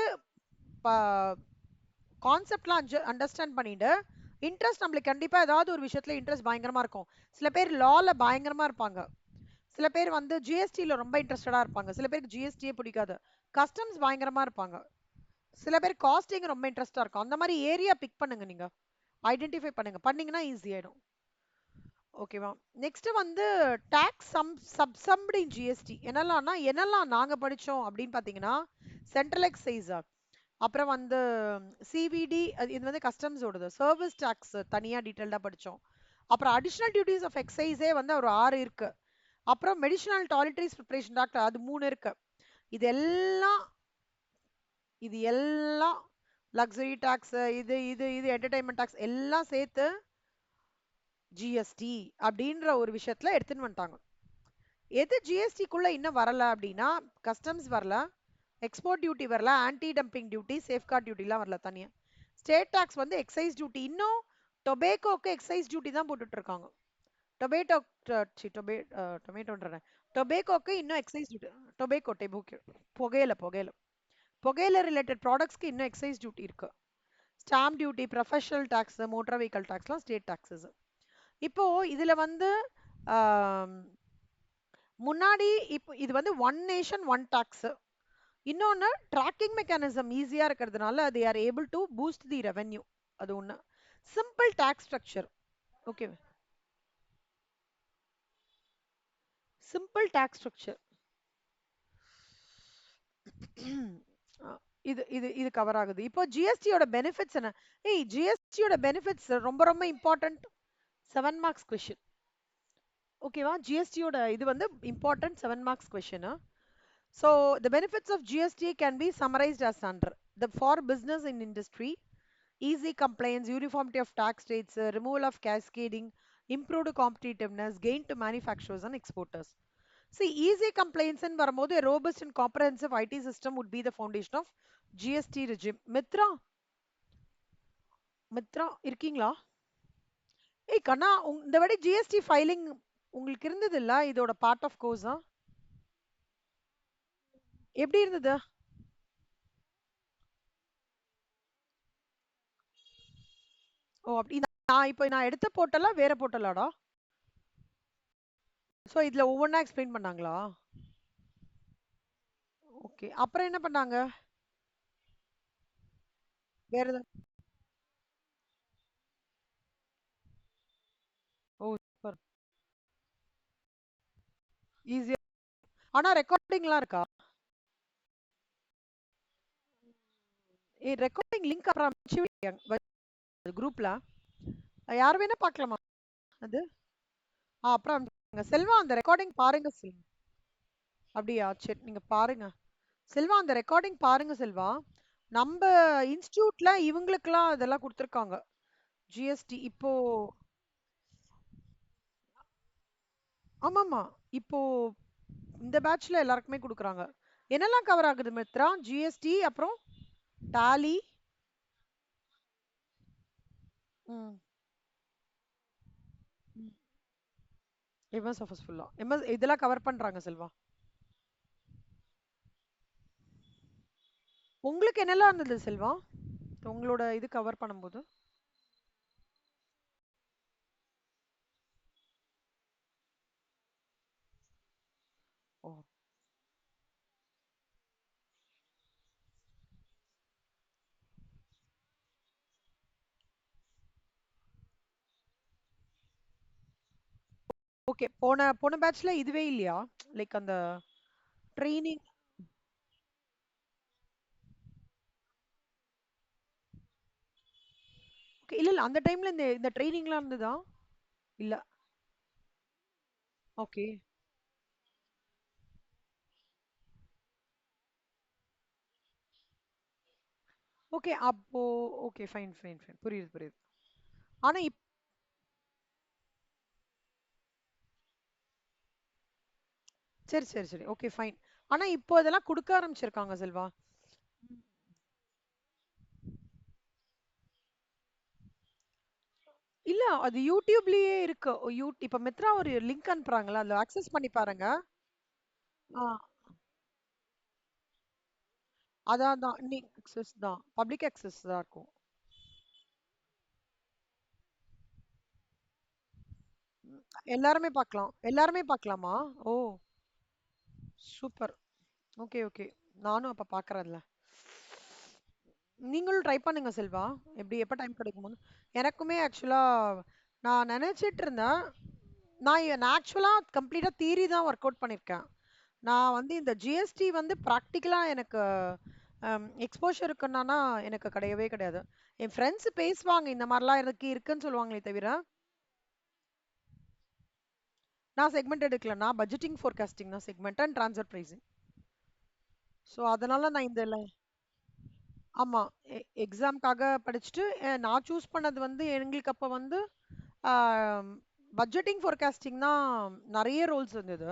கான்செப்ட்லாம் அண்டர்ஸ்டாண்ட் பண்ணிட்டு, இன்ட்ரெஸ்ட் நம்மளுக்கு கண்டிப்பா ஏதாவது ஒரு விஷயத்துல இன்ட்ரெஸ்ட் பயங்கரமா இருக்கும். சில பேர் லால பயங்கரமா இருப்பாங்க, சில பேர் வந்து ஜிஎஸ்டில ரொம்ப இன்ட்ரெஸ்டடா இருப்பாங்க, சில பேருக்கு ஜிஎஸ்டியே பிடிக்காது, கஸ்டம்ஸ் பயங்கரமா இருப்பாங்க, சில பேர் காஸ்டிங் ரொம்ப இன்ட்ரெஸ்டா இருக்கும். அந்த மாதிரி ஏரியா பிக் பண்ணுங்க, நீங்க ஐடென்டிஃபை பண்ணுங்க, பண்ணீங்கன்னா ஈஸி ஆயிடும். ஓகேவா? நெக்ஸ்ட் வந்து டாக்ஸ் சப்சம்டு இன் ஜிஎஸ்டி என்னெல்லாம்னா, என்னெல்லாம் நாங்க படிச்சோம் அப்படின்னு பாத்தீங்கன்னா, சென்ட்ரல் எக்ஸைஸ், அப்புறம் வந்து சிவிடி, இது வந்து கஸ்டம்ஸ் ஓடுது, சர்வீஸ் டாக்ஸ் தனியா டீடைல்டா படிச்சோம். அப்புறம் அடிஷனல் டியூட்டிஸ் ஆஃப் எக்ஸைஸே வந்து ஒரு 6 இருக்கு. அப்புறம் மெடிசினல் டாய்லெட்டரிஸ் ப்ரிப்பரேஷன் டாக்டர் அது 3 இருக்கு. இது எல்லாம் இது எல்லாம் லக்ஸரி டாக்ஸ், இது இது இது என்டர்டைன்மெண்ட் டாக்ஸ் எல்லாம் சேர்த்து ஜிஎஸ்டி அப்படின்ற ஒரு விஷயத்துல எடுத்துன்னு வந்துட்டாங்க. எது ஜிஎஸ்டிக்குள்ள இன்னும் வரல அப்படின்னா, கஸ்டம்ஸ் வரல, எக்ஸ்போர்ட் டியூட்டி வரல, ஆன்டி டம்பிங் டியூட்டி, சேஃப்கார்ட் டியூட்டிலாம் வரல தனியா. ஸ்டேட் டாக்ஸ் வந்து எக்ஸைஸ் டியூட்டி, இன்னும் டொபேக்கோக்கு எக்ஸைஸ் டியூட்டி தான் போட்டுட்டு இருக்காங்க. டொபேட்டோ டொமேட்டோன்றேன், டொபேக்கோக்கு இன்னும் எக்ஸைஸ் டியூட்டி. டொபேக்கோ டெபோக்கோ, புகையில புகையில புகையில ரிலேட்டட் ப்ராடக்ட்ஸ்க்கு இன்னும் எக்ஸைஸ் டியூட்டி இருக்கு. Stamp duty, professional tax, motor vehicle டாக்ஸ்லாம் ஸ்டேட் டாக்ஸஸ். இப்போ இதுல வந்து ஆம், முன்னாடி இப்போ இது வந்து ஒன் நேஷன் ஒன் டாக்ஸ். இன்னொன்னு ட்ராக்கிங் மெக்கானிசம் ஈஸியா இருக்கிறதுனால they are able to boost the revenue. அது ஒண்ணு. Simple tax structure. Okay, simple tax structure. இது இது இது கவர் ஆகுது. இப்போ ஜிஎஸ்டியோட பெனிஃபிட்ஸ் என்ன? ஏய், ஜிஎஸ்டியோட பெனிஃபிட்ஸ் ரொம்ப ரொம்ப இம்பார்ட்டன்ட் 7 மார்க்ஸ் கொஸ்டின். ஓகேவா? ஜிஎஸ்டியோட இது வந்து important 7 marks question. So the benefits of GST can be summarized as under: the for business in industry, easy compliance, uniformity of tax rates, removal of cascading, improved competitiveness, gain to manufacturers and exporters. See, easy compliance in வரும்போது a robust and comprehensive IT system would be the foundation of GST regime. Mitra, Mitra இருக்கீங்களா? ஏய் கண்ணா, இந்த வாட்டி GST filing உங்களுக்கு இருந்தது இல்ல, இதோட part of கோர்ஸா? எப்படி இருந்தது? ஓ அப்படி, நான் எடுத்த போர்ட்டலா வேற போர்ட்டலாடா? சோ இதுல ஒவ்வொன்னா எக்ஸ்பிளைன் பண்ணாங்களா? ஓகே, அப்புறம் என்ன பண்ணாங்க? வேற ஏதாவது? ஓ சூப்பர், ஈஸியா. ஆனா ரெக்கார்டிங்லாம் இருக்கா? ஏ ரெக்கார்டிங் லிங்க் அப்புறம் அனுப்பிச்சு குரூப்ல, யார் வேணா பார்க்கலாமா அது? அப்புறம் அனுப்புங்க. செல்வா அந்த ரெக்கார்டிங் பாருங்க செல்வா. அப்படியா, சரி நீங்க பாருங்க செல்வா, அந்த ரெக்கார்டிங் பாருங்க செல்வா. நம்ம இன்ஸ்டிடியூட்ல இவங்களுக்குலாம் இதெல்லாம் கொடுத்துருக்காங்க ஜிஎஸ்டி இப்போ. ஆமாமா, இப்போ இந்த பேட்ச்ல எல்லாருக்குமே கொடுக்குறாங்க. என்னெல்லாம் கவர் ஆகுது மித்ரா? ஜிஎஸ்டி, அப்புறம் டாலி. ம். எம்எஸ் ஆஃபீஸ் ஃபுல்லா எம்எஸ் இதெல்லாம் கவர் பண்றாங்க செல்வா. உங்களுக்கு என்னெல்லாம் இருந்தது செல்வா உங்களோட இது கவர் பண்ணும்போது? ஓ ஓகே, போன போன பேட்ச்ல இதுவே இல்லையா, லைக் அந்த ட்ரைனிங்? ஓகே. இல்ல, இல்ல. அந்த டைம்ல இந்த இந்த ட்ரெய்னிங்லாம் இருந்ததா? இல்ல. ஓகே. ஓகே. அப்போ ஓகே. Fine, fine, fine. புரியுது, புரியுது. ஆனா சரி, சரி, சரி. Okay, fine. ஆனா இப்போ அதெல்லாம் குடுக்க ஆரம்பிச்சிருக்காங்க செல்வா. ம். இல்ல, அது YouTubeலயே இருக்கு. இப்ப மித்ரா ஒரு லிங்க் அனுப்புறாங்கல்ல, அதுல அக்சஸ் பண்ணி பாருங்க. ஆ, அதான், அதான். அக்சஸ் தான். பப்ளிக் அக்சஸ் தான் இருக்கும். ம். எல்லாருமே பார்க்கலாம். எல்லாருமே பார்க்கலாமா? ஓ! சூப்பர். Okay, okay. நானும் அப்ப பார்க்குறேன் அதுல. நீங்களும் ட்ரை பண்ணுங்க செல்வா. எப்படி எப்ப டைம் கிடைக்கும்போது. எனக்குமே ஆக்சுவலா நான் நினைச்சிட்டு இருந்தேன். நான் ஆக்சுவலா கம்ப்ளீட்டா தியரி தான் ஒர்க் அவுட் பண்ணியிருக்கேன். நான் வந்து இந்த ஜிஎஸ்டி வந்து ப்ராக்டிக்கலா எனக்கு எக்ஸ்போஷர் இருக்குன்னா எனக்கு கிடையவே கிடையாது. என் ஃப்ரெண்ட்ஸ் பேசுவாங்க இந்த மாதிரிலாம் இருக்குன்னு சொல்லுவாங்களே தவிர, நான் செக்மெண்ட் எடுக்கல. நான் பட்ஜெட்டிங் ஃபோர்காஸ்டிங் தான் segment and transfer pricing. So அதனால நான் இந்த ஆமா. எக்ஸாம்க்காக படிச்சுட்டு நான் சூஸ் பண்ணது வந்து எங்களுக்கு அப்ப வந்து பட்ஜெட்டிங் ஃபோர்காஸ்டிங் தான் நெறைய ரோல்ஸ் இருந்தது.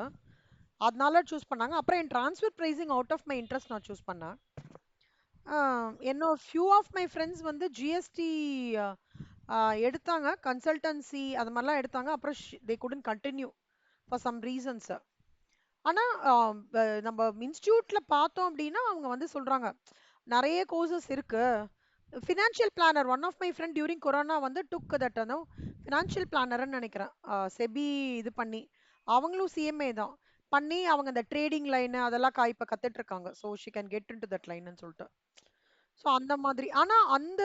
அதனால சூஸ் பண்ணாங்க. அப்புறம் என் transfer pricing out of my interest நான் சூஸ் பண்ணேன். என்னோட ஃபியூ ஆஃப் மை ஃப்ரெண்ட்ஸ் வந்து ஜிஎஸ்டி எடுத்தாங்க. கன்சல்டன்சி அது மாரிலாம் எடுத்தாங்க. அப்புறம் they couldn't continue for some reasons. ஆனா, நம்ம இன்ஸ்டிடியூட்ல பார்த்தோம் அப்டின்னா, அவங்க வந்து சொல்றாங்க, நெறைய கோர்சஸ் இருக்கு. Financial planner one of my friend during corona வந்து டுக் தட் ஃபினான்ஷியல் பிளானர்ன்னு நெனைக்கிறேன். செபி இது பண்ணி. அவங்களும் சிஎம்ஏ தான். பண்ணி அவங்க அந்த ட்ரேடிங் லைன் அதெல்லாம் இப்ப கத்துட்டு இருக்காங்க. So she can get into that லைன்னு சொல்லிட்டு. ஸோ அந்த மாதிரி. ஆனா அந்த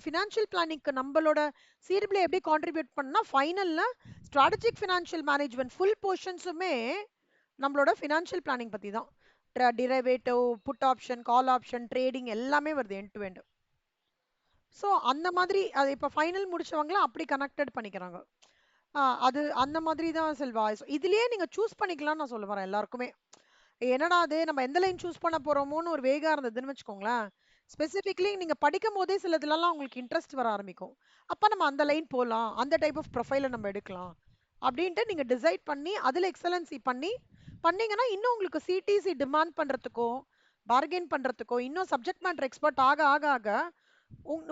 ஃபினான்ஷியல் பிளானிங்க்கு நம்பளோட சிடபிள்யூ எப்படி கான்ட்ரிபியூட் பண்ணா, ஃபைனல்ல ஸ்ட்ராட்டஜிக் ஃபினான்ஷியல் மேனேஜ்மென்ட் ஃபுல் போர்ஷன்ஸுமே நம்மளோட ஃபினான்ஷியல் பிளானிங் பத்தி தான். Derivative, put option, call option, trading எல்லாமே வருது எண்ட் டு எண்ட். ஸோ அந்த மாதிரி அது இப்ப ஃபைனல் முடிச்சவங்கலாம் அப்படி கனெக்டட் பண்ணிக்கிறாங்க. அது அந்த மாதிரி தான் செல்வா. இதுலயே நீங்க சூஸ் பண்ணிக்கலாம்னு நான் சொல்ல வரேன் எல்லாருக்குமே. என்னடா அது நம்ம எந்த லைன் சூஸ் பண்ண போறோமோன்னு ஒரு வேகா இருந்ததுன்னு வச்சுக்கோங்களேன். ஸ்பெசிஃபிக்லி நீங்க படிக்கும்போதே சிலதுலலாம் உங்களுக்கு இன்ட்ரெஸ்ட் வர ஆரம்பிக்கும். அப்ப நம்ம அந்த லைன் போலாம். அந்த டைப் ஆஃப் ப்ரொஃபைல நம்ம எடுக்கலாம். அப்படின்ட்டு நீங்க டிசைட் பண்ணி, அதுல எக்ஸலன்சி பண்ணீங்கன்னா, இன்னும் உங்களுக்கு சிடிசி டிமாண்ட் பண்றதுக்கோ, பார்கெயின் பண்றதுக்கோ, இன்னும் சப்ஜெக்ட் மேட்டர் எக்ஸ்பர்ட் ஆக ஆக ஆக,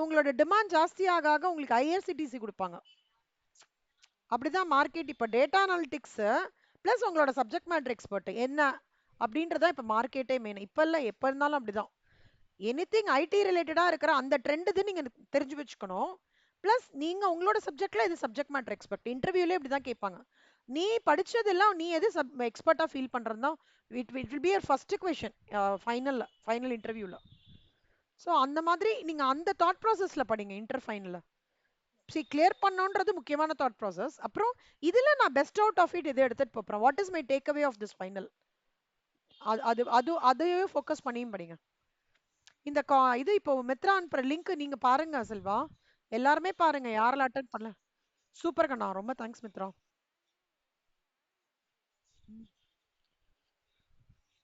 உங்களோட டிமாண்ட் ஜாஸ்தி ஆக ஆக உங்களுக்கு ஹையர் சிடிசி குடுப்பாங்க. அப்படிதான் மார்க்கெட் இப்ப டேட்டா அனலிட்டிக்ஸ் பிளஸ் உங்களோட சப்ஜெக்ட் மேட்டர் எக்ஸ்பர்ட் என்ன அப்படின்றதா இப்ப மார்க்கெட்டே மெயின். இப்ப இல்ல, எப்ப இருந்தாலும் அப்படிதான். எனிதிங் ஐடி ரிலேட்டடா இருக்கிற அந்த ட்ரெண்ட் இது நீங்க தெரிஞ்சு வச்சுக்கணும். பிளஸ் நீங்க உங்களோட சப்ஜெக்ட்ல இது சப்ஜெக்ட் மேட்டர் எக்ஸ்பர்ட். இன்டர்வியூல இப்படிதான் கேட்பாங்க. நீ படிச்சதெல்லாம் நீ எது எக்ஸ்பர்ட்டா ஃபீல் பண்றதுதான் it will be your first question final இன்டர்வியூல. ஸோ அந்த மாதிரி நீங்க அந்த தாட் ப்ராசஸ்ல படிங்க இன்டர் ஃபைனல்ல. கிளியர் பண்ணணுன்றது முக்கியமான தாட் ப்ராசஸ். அப்புறம் இதுல நான் பெஸ்ட் அவுட் ஆஃப் இட் இதை எடுத்துட்டு போறேன். What is my take away of this final. அது அது அது அதையே ஃபோக்கஸ் பண்ணியும் படிங்க. இந்த இது இப்போ மெத்ரா அனுப்புற லிங்க் நீங்க பாருங்க செல்வா. எல்லாருமே பாருங்க யாரெல்லாம் அட்டன் பண்ணல. சூப்பர் கண்ணா, ரொம்ப thanks Mitra.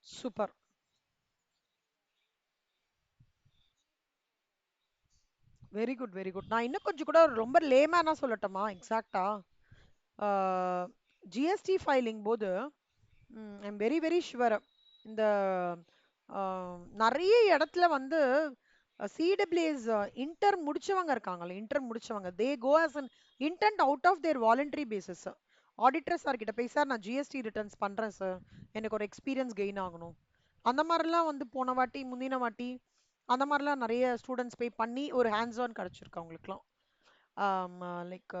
Super. Very good, very good. நான் இன்னும் கொஞ்சம் கூட ரொம்ப லேமேனா சொல்லட்டுமா எக்ஸாக்ட்டா. ஜிஎஸ்டி ஃபைலிங் போது ஐம் வெரி வெரி ஷுவர் இந்த நிறைய இடத்துல வந்து சிடபிள்யூஎஸ் இன்டர் முடிச்சவங்க இருக்காங்கல்ல, இன்டர் முடிச்சவங்க they go as an intern out of their voluntary basis. Auditor sir கிட்ட போய் சார் நான் ஜிஎஸ்டி ரிட்டர்ன்ஸ் பண்றேன் சார், எனக்கு ஒரு எக்ஸ்பீரியன்ஸ் கெயின் ஆகணும், அந்த மாதிரிலாம் வந்து போன வாட்டி முந்தின வாட்டி அந்த மாதிரிலாம் நிறைய ஸ்டூடெண்ட்ஸ் போய் பண்ணி ஒரு ஹேண்ட்ஸ் ஆன் கிடைச்சிருக்கு அவங்களுக்குலாம். லைக்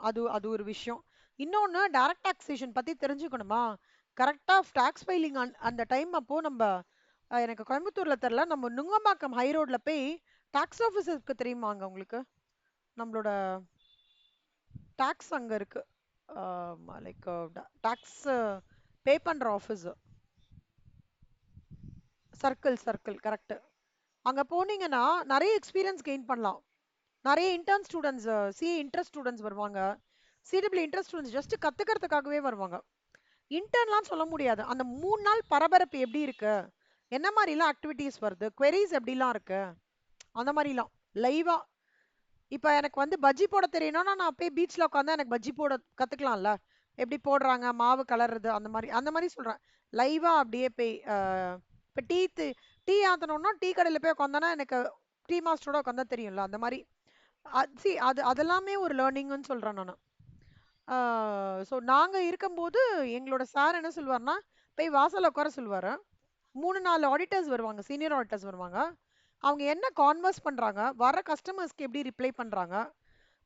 அது அது ஒரு விஷயம். இன்னொன்னு டைரக்ட் டாக்ஸேஷன் பத்தி தெரிஞ்சுக்கணுமா? கரெக்டா டாக்ஸ் ஃபைலிங் அந்த டைம் அப்போ நம்ம எனக்கு கோயம்புத்தூர்ல தெரியல, நம்ம நுங்கம்பாக்கம் ஹை ரோட்ல போய் டாக்ஸ் ஆஃபீஸருக்கு தெரியுமாங்க உங்களுக்கு? நம்மளோட டாக்ஸ் அங்க இருக்கு. லைக் டாக்ஸ் பே பண்ற ஆஃபீஸ். Circle circle correct. அங்க போனீங்கன்னா நிறைய எக்ஸ்பீரியன்ஸ் கெயின் பண்ணலாம். நிறைய intern students, CA interest students வருவாங்க. சிடபிள்யூ இன்ட்ரெஸ்ட் ஸ்டூடெண்ட்ஸ் ஜஸ்ட் கத்துக்கிறதுக்காகவே வருவாங்க. இன்டர்ன்லாம் சொல்ல முடியாது. அந்த 3 நாள் பரபரப்பு எப்படி இருக்கு, என்ன மாதிரிலாம் ஆக்டிவிட்டீஸ் வருது, queries எப்படிலாம் இருக்கு, அந்த மாதிரிலாம் லைவா. இப்ப எனக்கு வந்து பஜ்ஜி போட தெரியணும்னா நான் போய் பீச்ல உட்காந்தா எனக்கு பஜ்ஜி போட கத்துக்கலாம்ல. எப்படி போடுறாங்க, மாவு கலர்றது, அந்த மாதிரி சொல்றேன். லைவா அப்படியே போய் இப்ப டீ ஆத்தணும்னா டீ கடையில போய் உட்காந்தானா எனக்கு டீ மாஸ்டரோட உட்காந்தா தெரியும்ல, அந்த மாதிரி. அது அதெல்லாமே ஒரு லேர்னிங்னு சொல்றேன் நான். ஸோ நாங்க இருக்கும்போது எங்களோட சார் என்ன சொல்லுவாருன்னா, போய் வாசல்ல உட்கார சொல்லுவாரு. 3 4 ஆடிட்டர்ஸ் வருவாங்க, சீனியர் ஆடிட்டர்ஸ் வருவாங்க. அவங்க என்ன கான்வர்ஸ் பண்றாங்க, வர கஸ்டமர்ஸ்க்கு எப்படி ரிப்ளை பண்றாங்க,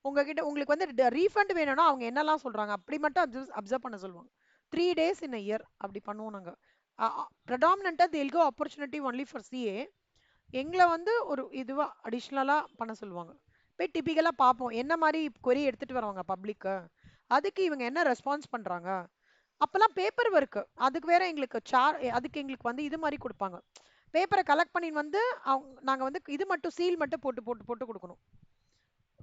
உங்ககிட்ட உங்களுக்கு வந்து ரீஃபண்ட் வேணும்னா அவங்க என்னெல்லாம் சொல்றாங்க, அப்படி மட்டும் அப்சர்வ் பண்ண சொல்லுவாங்க. 3 days in a year அப்படி பண்ணுவோம் நாங்க. ப்ரெடாமினண்டா they'll go opportunity only for CA. எங்களை வந்து ஒரு இதுவா அடிஷ்னலா பண்ண சொல்லுவாங்க. போய் டிபிக்கலா பார்ப்போம் என்ன மாதிரி query எடுத்துட்டு வருவாங்க பப்ளிக், அதுக்கு இவங்க என்ன ரெஸ்பான்ஸ் பண்றாங்க. அப்பெல்லாம் பேப்பர் ஒர்க், அதுக்கு வேற எங்களுக்கு அதுக்கு எங்களுக்கு வந்து இது மாதிரி கொடுப்பாங்க. பேப்பரை கலெக்ட் பண்ணி வந்து நாங்க வந்து இது மட்டும் சீல் மட்டும் போட்டு போட்டு போட்டு கொடுக்கணும்.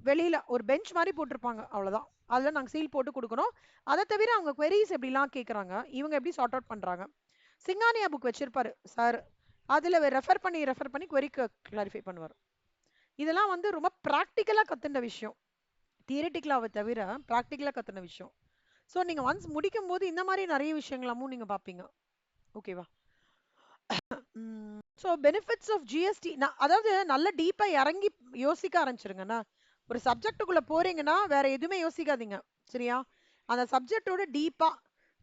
வெளியில ஒரு பெஞ்ச் மாதிரி போட்டிருப்பாங்க, அவ்வளவுதான். அதுல நாங்க சீல் போட்டு கொடுக்கணும். அதை தவிர அவங்க queries எப்படிலாம் கேக்குறாங்க, இவங்க எப்படி சார்ட் அவுட் பண்றாங்க. சிங்கானியா புக் வச்சிருப்பாரு சார், அதுல ரெஃபர் பண்ணி query கிளாரிஃபை பண்ணுவார். இதெல்லாம் வந்து ரொம்ப ப்ராக்டிக்கலா கத்துண்ட விஷயம், தியரிட்டிக்கலாவை தவிர ப்ராக்டிக்கலா கத்துன விஷயம். ஸோ நீங்க ஒன்ஸ் முடிக்கும் போது இந்த மாதிரி நிறைய விஷயங்களாமும் நீங்க பாப்பீங்க. ஓகேவா? ஸோ பெனிஃபிட்ஸ் ஆஃப் ஜிஎஸ்டி, அதாவது நல்ல டீப்பா இறங்கி யோசிக்க ஆரம்பிச்சிருங்கண்ணா. ஒரு சப்ஜெக்டுக்குள்ள போறீங்கன்னா வேற எதுவுமே யோசிக்காதீங்க. சரியா? அந்த சப்ஜெக்டோட டீப்பா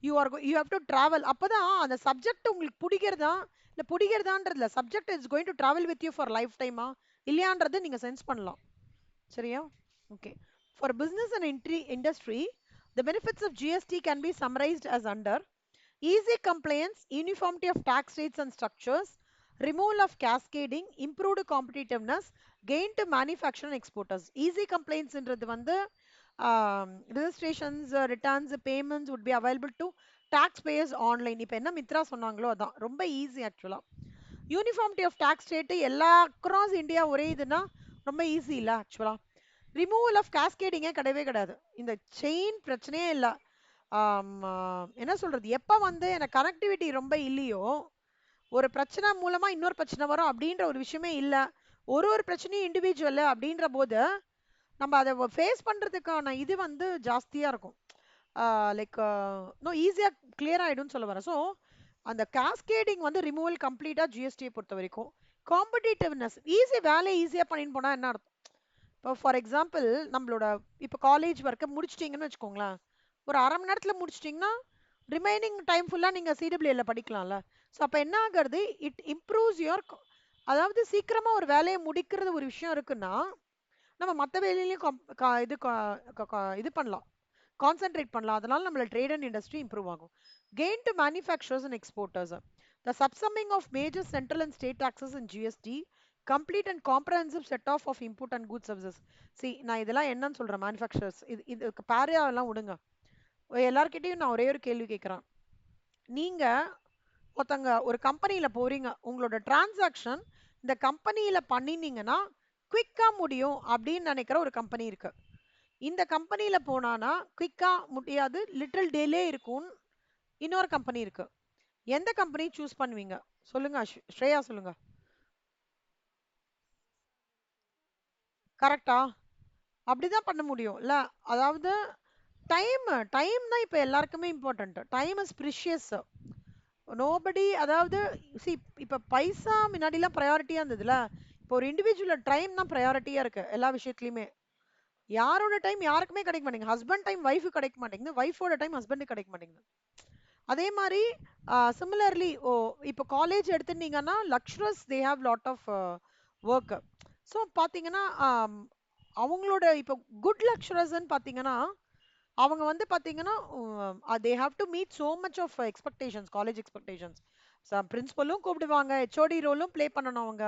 யூ ஹேவ் டு டிராவல். அப்பதான் அந்த சப்ஜெக்ட் உங்களுக்கு பிடிக்கிறதா இல்ல பிடிக்கிறதான்றதுல subject is going to travel with you for life டைமா இல்லையான்றது நீங்க சென்ஸ் பண்ணலாம். சரியா? Okay. For business and industry, the benefits of GST can be summarized as under: easy compliance, uniformity of tax rates and structures, removal of cascading, improved competitiveness, gain to manufacturer and exporters. Easy compliance ன்றது வந்து registrations, returns, payments would be available to taxpayers online. இப்போ என்ன மித்ரா சொன்னாங்களோ அதான் ரொம்ப easy ஆக்சுவலா. Uniformity of tax rate எல்லா across India ஒரே இதுனா ரொம்ப ஈஸி இல்ல ஆக்சுவலா. ரிமூவல் ஆஃப் காஸ்கேடிங்கே கிடையவே கிடையாது, இந்த செயின் பிரச்சனையே இல்லை. என்ன சொல்றது, எப்ப வந்து எனக்கு கனெக்டிவிட்டி ரொம்ப இல்லையோ, ஒரு பிரச்சனை மூலமா இன்னொரு பிரச்சனை வரும் அப்படின்ற ஒரு விஷயமே இல்ல. ஒரு ஒரு பிரச்சனையும் இண்டிவிஜுவல் அப்படின்ற போது நம்ம அதை ஃபேஸ் பண்றதுக்கான இது வந்து ஜாஸ்தியா இருக்கும். லைக் நோ ஈஸியா கிளியர் ஆயிடும்னு சொல்ல வரேன். ஸோ அந்த காஸ்கேடிங் வந்து ரிமூவல் கம்ப்ளீட்டா ஜிஎஸ்டியை பொறுத்த வரைக்கும். காம்படிட்டிவ்னஸ், வேலையை ஈஸியா பண்ணிட்டு போனா என்ன அர்த்தம். இப்போ ஃபார் எக்ஸாம்பிள் நம்மளோட இப்போ காலேஜ் ஒர்க்கை முடிச்சிட்டிங்கன்னு வச்சுக்கோங்களேன், ஒரு அரை மணி நேரத்தில் முடிச்சிட்டிங்கன்னா ரிமைனிங் டைம் ஃபுல்லாக நீங்கள் சிடபிள்யூல படிக்கலாம்ல. ஸோ அப்போ என்ன ஆகுறது, இட் இம்ப்ரூவ்ஸ் யுவர், அதாவது சீக்கிரமாக ஒரு வேலையை முடிக்கிறது ஒரு விஷயம் இருக்குன்னா நம்ம மற்ற வேலையிலையும் இது பண்ணலாம், கான்சென்ட்ரேட் பண்ணலாம். அதனால நம்மள ட்ரேட் அண்ட் இண்டஸ்ட்ரி இம்ப்ரூவ் ஆகும். Gain to manufacturers and exporters, the subsuming of major central and state taxes and GST, complete and comprehensive set of input and good services. சி நான் இதெல்லாம் என்னன்னு சொல்றேன், மேனுஃபேக்சரர்ஸ் இது பாரியாவெல்லாம் விடுங்க. எல்லார்கிட்டையும் நான் ஒரே ஒரு கேள்வி கேட்குறேன். நீங்க ஒருத்தங்க ஒரு கம்பெனியில போறீங்க, உங்களோட டிரான்சாக்ஷன் இந்த கம்பெனியில பண்ணினீங்கன்னா குவிக்கா முடியும் அப்படின்னு நினைக்கிற ஒரு கம்பெனி இருக்கு. இந்த கம்பெனியில போனானா குவிக்கா முடியாது, லிட்டில் டேலே இருக்கும் இன்னொரு கம்பெனி இருக்கு. எந்த கம்பெனி சூஸ் பண்ணுவீங்க சொல்லுங்க? ஸ்ரேயா சொல்லுங்க. கரெக்டா? அப்படிதான் பண்ண முடியும் இல்ல. அதாவது டைம் டைம் தான் இப்ப எல்லாருக்குமே important. Time is precious. Nobody, அதாவது சி இப்ப பைசா முன்னாடிலாம் ப்ரையாரிட்டியா இருந்ததுல, இப்போ ஒரு இண்டிவிஜுவல் டைம் தான் ப்ரையாரிட்டியா இருக்கு எல்லா விஷயத்துலயுமே. யாரோட டைம் யாருக்குமே கிடைக்க மாட்டேங்குது. ஹஸ்பண்ட் டைம் ஒய்ஃபுக்கு கிடைக்க மாட்டேங்குது, ஒய்ஃபோட டைம் ஹஸ்பண்டுக்கு கிடைக்க மாட்டேங்குது. அதே மாதிரி சிமிலர்லி இப்போ காலேஜ் எடுத்துட்டீங்கன்னா lecturers they have lot of work. So பார்த்தீங்கன்னா அவங்களோட இப்போ குட் லக்சரர்ஸ்ன்னு பார்த்தீங்கன்னா அவங்க வந்து பார்த்தீங்கன்னா they have to meet so much of expectations, college expectations. பிரின்சிபலும் கூப்பிடுவாங்க, ஹெச்ஓடி ரோலும் ப்ளே பண்ணணும், அவங்க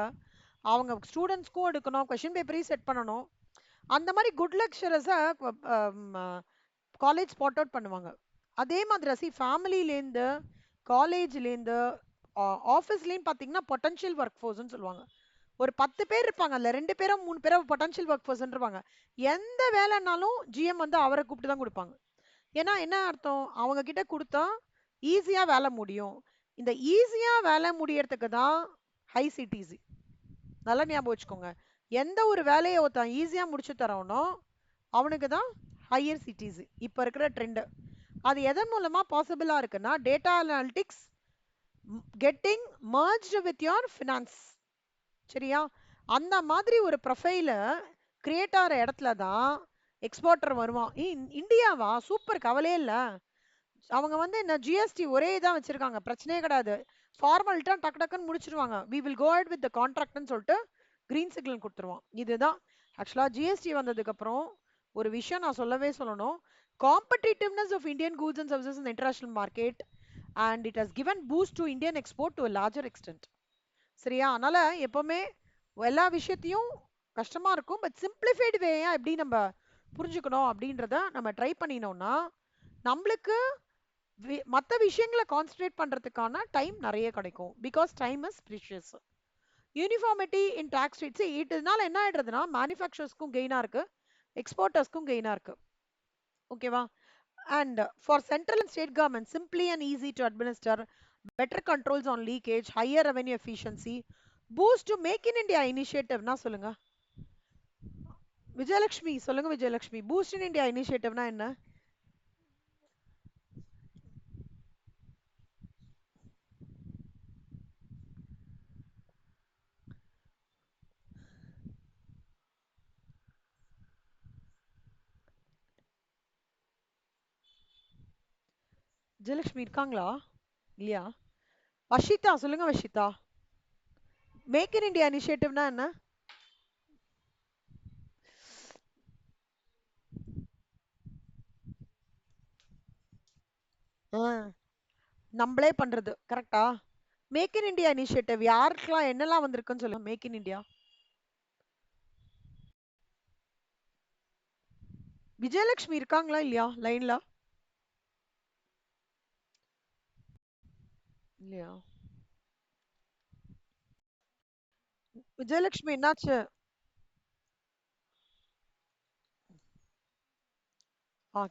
அவங்க ஸ்டூடெண்ட்ஸ்க்கும் எடுக்கணும், கொஷின் பேப்பரையும் செட் பண்ணணும். அந்த மாதிரி குட் லெக்சரர்ஸை காலேஜ் ஸ்பாட் அவுட் பண்ணுவாங்க. அதே மாதிரி ஃபேமிலிலேருந்து காலேஜ்லேருந்து ஆஃபீஸ்லேயும் பார்த்தீங்கன்னா பொட்டன்ஷியல் ஒர்க் ஃபோர்ஸ்ன்னு சொல்லுவாங்க. ஒரு 10 பேர் இருப்பாங்க. அதுல 2 பேரோ 3 பேரோ பொட்டன்ஷியல் ஒர்க் பர்சன் இருப்பாங்க. எந்த வேலைனாலும் ஜிஎம் வந்து அவரை கூப்பிட்டு தான் கொடுப்பாங்க. ஏன்னா என்ன அர்த்தம்? அவங்க கிட்ட கொடுத்தா ஈஸியா வேலை முடியும். இந்த ஈஸியா வேலை முடியறதுக்கு தான் ஹை சிடிசி. நல்லா ஞாபகம் வச்சுக்கோங்க. எந்த ஒரு வேலையை ஒருத்தன் ஈஸியா முடிச்சு தரவனோ அவனுக்கு தான் ஹையர் சிடிசி. இப்ப இருக்கிற ட்ரெண்ட். அது எதன் மூலமா பாசிபிளா இருக்குன்னா data analytics getting merged with your finance. சரியா? அந்த மாதிரி ஒரு ப்ரொஃபைல கிரியேட் ஆகிற இடத்துல தான் எக்ஸ்போர்ட்டர் வருவான். இந்தியாவா சூப்பர், கவலையே இல்ல. அவங்க வந்து என்ன ஜிஎஸ்டி ஒரே இதான் வச்சிருக்காங்க, பிரச்சனையே கிடையாது. ஃபார்மாலிட்டா டக்கு டக்குன்னு முடிச்சிருவாங்க. We will go ahead with the கான்ட்ராக்ட்னு சொல்லிட்டு கிரீன் சிக்னல் கொடுத்துருவான். இதுதான் ஆக்சுவலா ஜிஎஸ்டி வந்ததுக்கு அப்புறம் ஒரு விஷயம் நான் சொல்லணும். Competitiveness of Indian goods and services in international market and it has given boost to Indian export to a larger extent. சரியா? அதனால எப்பவுமே எல்லா விஷயத்தையும் கஷ்டமா இருக்கும், பட் சிம்பிளிஃபைடு வேயா எப்படி நம்ம புரிஞ்சுக்கணும் அப்படின்றத நம்ம ட்ரை பண்ணினோம்னா நம்மளுக்கு மற்ற விஷயங்களை கான்சென்ட்ரேட் பண்றதுக்கான டைம் நிறைய கிடைக்கும். Because time is precious. Uniformity in tax rates இதனால என்ன ஆயிடுறதுன்னா மேனுஃபேக்சரர்ஸ்க்கும் கெயினா இருக்கு, எக்ஸ்போர்ட்டர்ஸ்க்கும் கெயினா இருக்கு. ஓகேவா? And for central and state government, simply and easy to administer, better controls on leakage, higher revenue efficiency, boost to make in India initiative. Na solunga Vijayalakshmi, solunga Vijayalakshmi. Boost in India initiative na enna? Vijayalakshmi irukangala இல்லையா? வஷிதா சொல்லுங்க. Vashitha, make in India இனிஷியேட்டிவ்னா என்ன? நம்மளே பண்றது கரெக்டா? Make in India initiative யாருக்கெல்லாம் என்னெல்லாம் வந்திருக்குன்னு சொல்லுங்க. Make in India. விஜயலட்சுமி இருக்காங்களா இல்லையா லைன்ல? இல்லையா? விஜயலட்சுமி என்னாச்சு?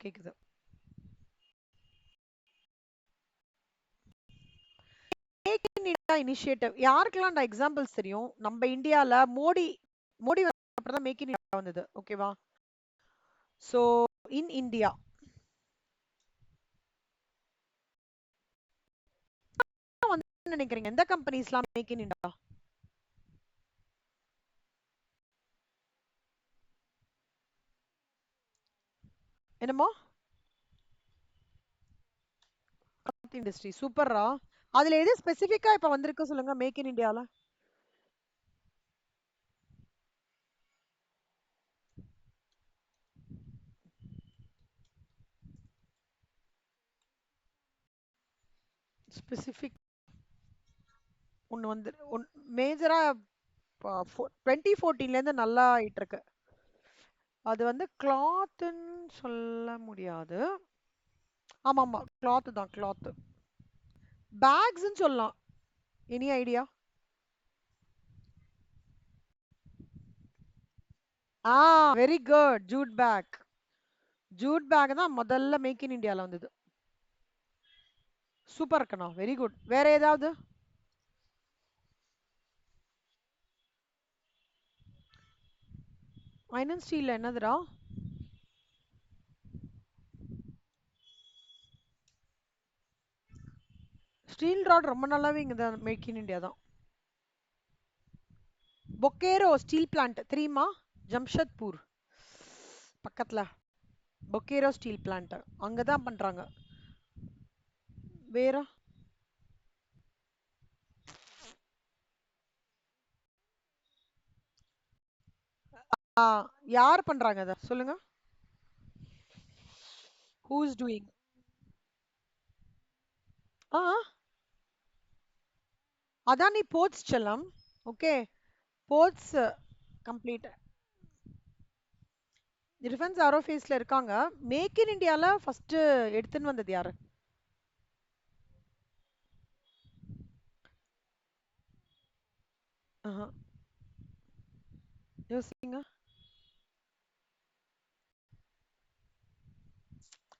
கேக்குது. மேக் இன் இந்தியா இனிஷியேட்டிவ் யாருக்கெல்லாம் எக்ஸாம்பிள்ஸ் தெரியும்? நம்ம இந்தியால மோடி மோடி அப்புறம் மேக் இன் இந்தியா வந்தது. ஓகேவா? சோ இன் இந்தியா வந்து நினைக்கிறீங்க எந்த கம்பெனிஸ்லாம் மேக் இன் இந்தியா? என்னமோ இண்டஸ்ட்ரி சூப்பர்ரா. அதுல எது ஸ்பெசிபிக்கா இப்ப வந்திருக்கு சொல்லுங்க மேக் இன் இந்தியால. ஸ்பெசிபிக் ஒன்னு வந்து மேஜரா 2014ல இருந்து நல்லா ஆயிட்டு இருக்கு. அது வந்து கிளாத்ன்னு சொல்ல முடியாது. ஆமா ஆமா, கிளாத் தான், கிளாத். பேக்ஸ்ன்னு சொல்லலாம். Any idea? Ah very good. Jute bag. Jute bag தான் முதல்ல மேக் இன் இந்தியால வந்தது. சூப்பர் இருக்கணும். Very good. வேற ஏதாவது? ஐனன் ஸ்டீல்ல என்னதுடா? ஸ்டீல் ராட் ரொம்ப நல்லாவே இங்க தான் மேக் இன் இந்தியா தான். பொக்கேரோ ஸ்டீல் பிளான்ட் தெரியுமா? ஜம்ஷத்பூர் பக்கத்துல பொக்கேரோ ஸ்டீல் பிளான்ட் அங்கதான் பண்றாங்க. வேற ஆ, யார் பண்றாங்க அத சொல்லுங்க. Who is doing? ஆ அதான் நீ போர்ட்ஸ் செல்லம். Okay, ports complete. டிஃபென்ஸ் ஏரோஃபேஸ்ல இருக்காங்க. மேக் இன் இந்தியால ஃபர்ஸ்ட் எடுத்துன்னு வந்தது யாரு? ஆஹா. யோசிங்க.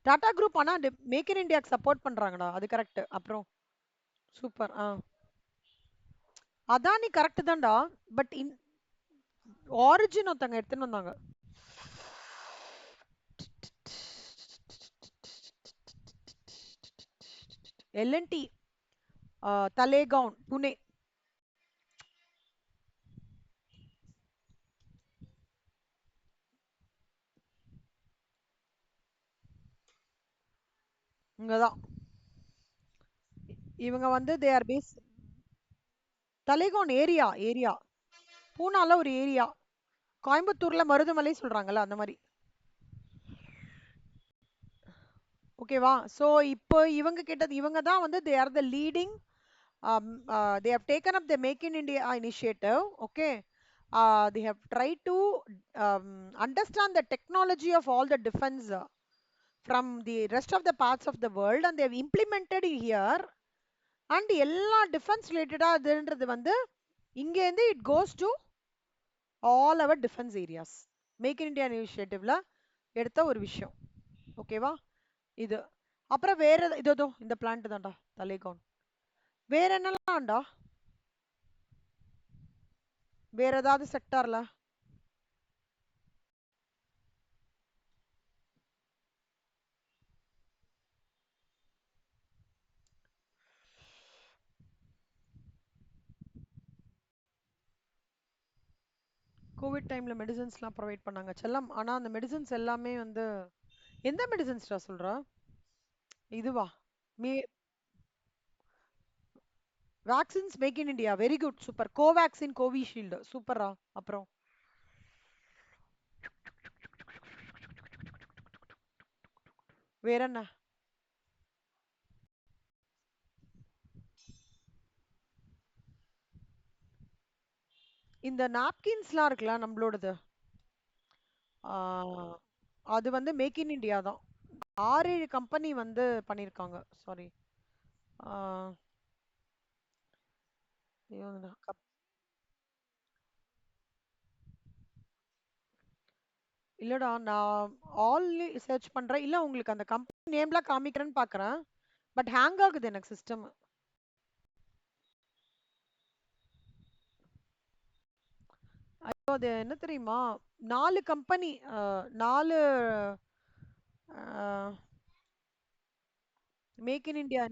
டாடா குரூப் ஆனா மேக் இன் இந்தியாக்கு சப்போர்ட் பண்றாங்கடா, அது கரெக்ட். அப்புறம் சூப்பர். அதானி கரெக்ட் தான்டா. பட் ஆரிஜின் ஒருத்தங்க எடுத்துன்னு வந்தாங்க. எல்என்டி, தலேகான், புனே. இங்கதான் இவங்க வந்து they are base. Talegaon area area. பூனால ஒரு ஏரியா. கோயம்புத்தூர்ல மருதமலை சொல்றாங்கல்ல அந்த மாதிரி. ஓகேவா? சோ இப்போ இவங்க கிட்ட இவங்க தான் வந்து they R the leading. They have taken up the Make in India initiative. Okay. They have tried to understand the technology of all the defense from the rest of the parts of the world, and they have implemented it here. And எல்லா defence ரிலேட்டடா அதுன்றது வந்து இங்க இருந்து it goes to all our defence areas. Make in India இனிஷியேட்டிவ்ல எடுத்த ஒரு விஷயம். ஓகேவா? இது அப்புறம் வேற இதோ இந்த பிளான்ட் தான்டா தலேகான். வேற என்னலாம்டா? வேற ஏதாவது செக்டார்ல? கோவிட் டைம்ல மெடிசன்ஸ்லாம் ப்ரொவைட் பண்ணாங்க செல்லம். ஆனா அந்த மெடிசன்ஸ் எல்லாமே வந்து எந்த மெடிசன்ஸ்டா சொல்றா? இதுவா? May vaccines make in India very good super. Covaxin, Covishield சூப்பரா. அப்புறம் வேற என்ன? இந்த நாப்கின்ஸ்லாம் இருக்குல்ல நம்மளோடது, ஆஹ், அது வந்து மேக் இன் இந்தியா தான். 6-7 கம்பெனி வந்து பண்ணியிருக்காங்க. சாரி. இல்லடா, நான் ஆல் சர்ச் பண்றேன். இல்ல உங்களுக்கு அந்த கம்பெனி நேம்லாம் காமிக்கிறேன்னு பாக்குறேன். பட் ஹேங் ஆகுது எனக்கு சிஸ்டம். ஐயோ, அது என்ன தெரியுமா? 4 கம்பெனி, 4 மேக் இன் இந்தியா.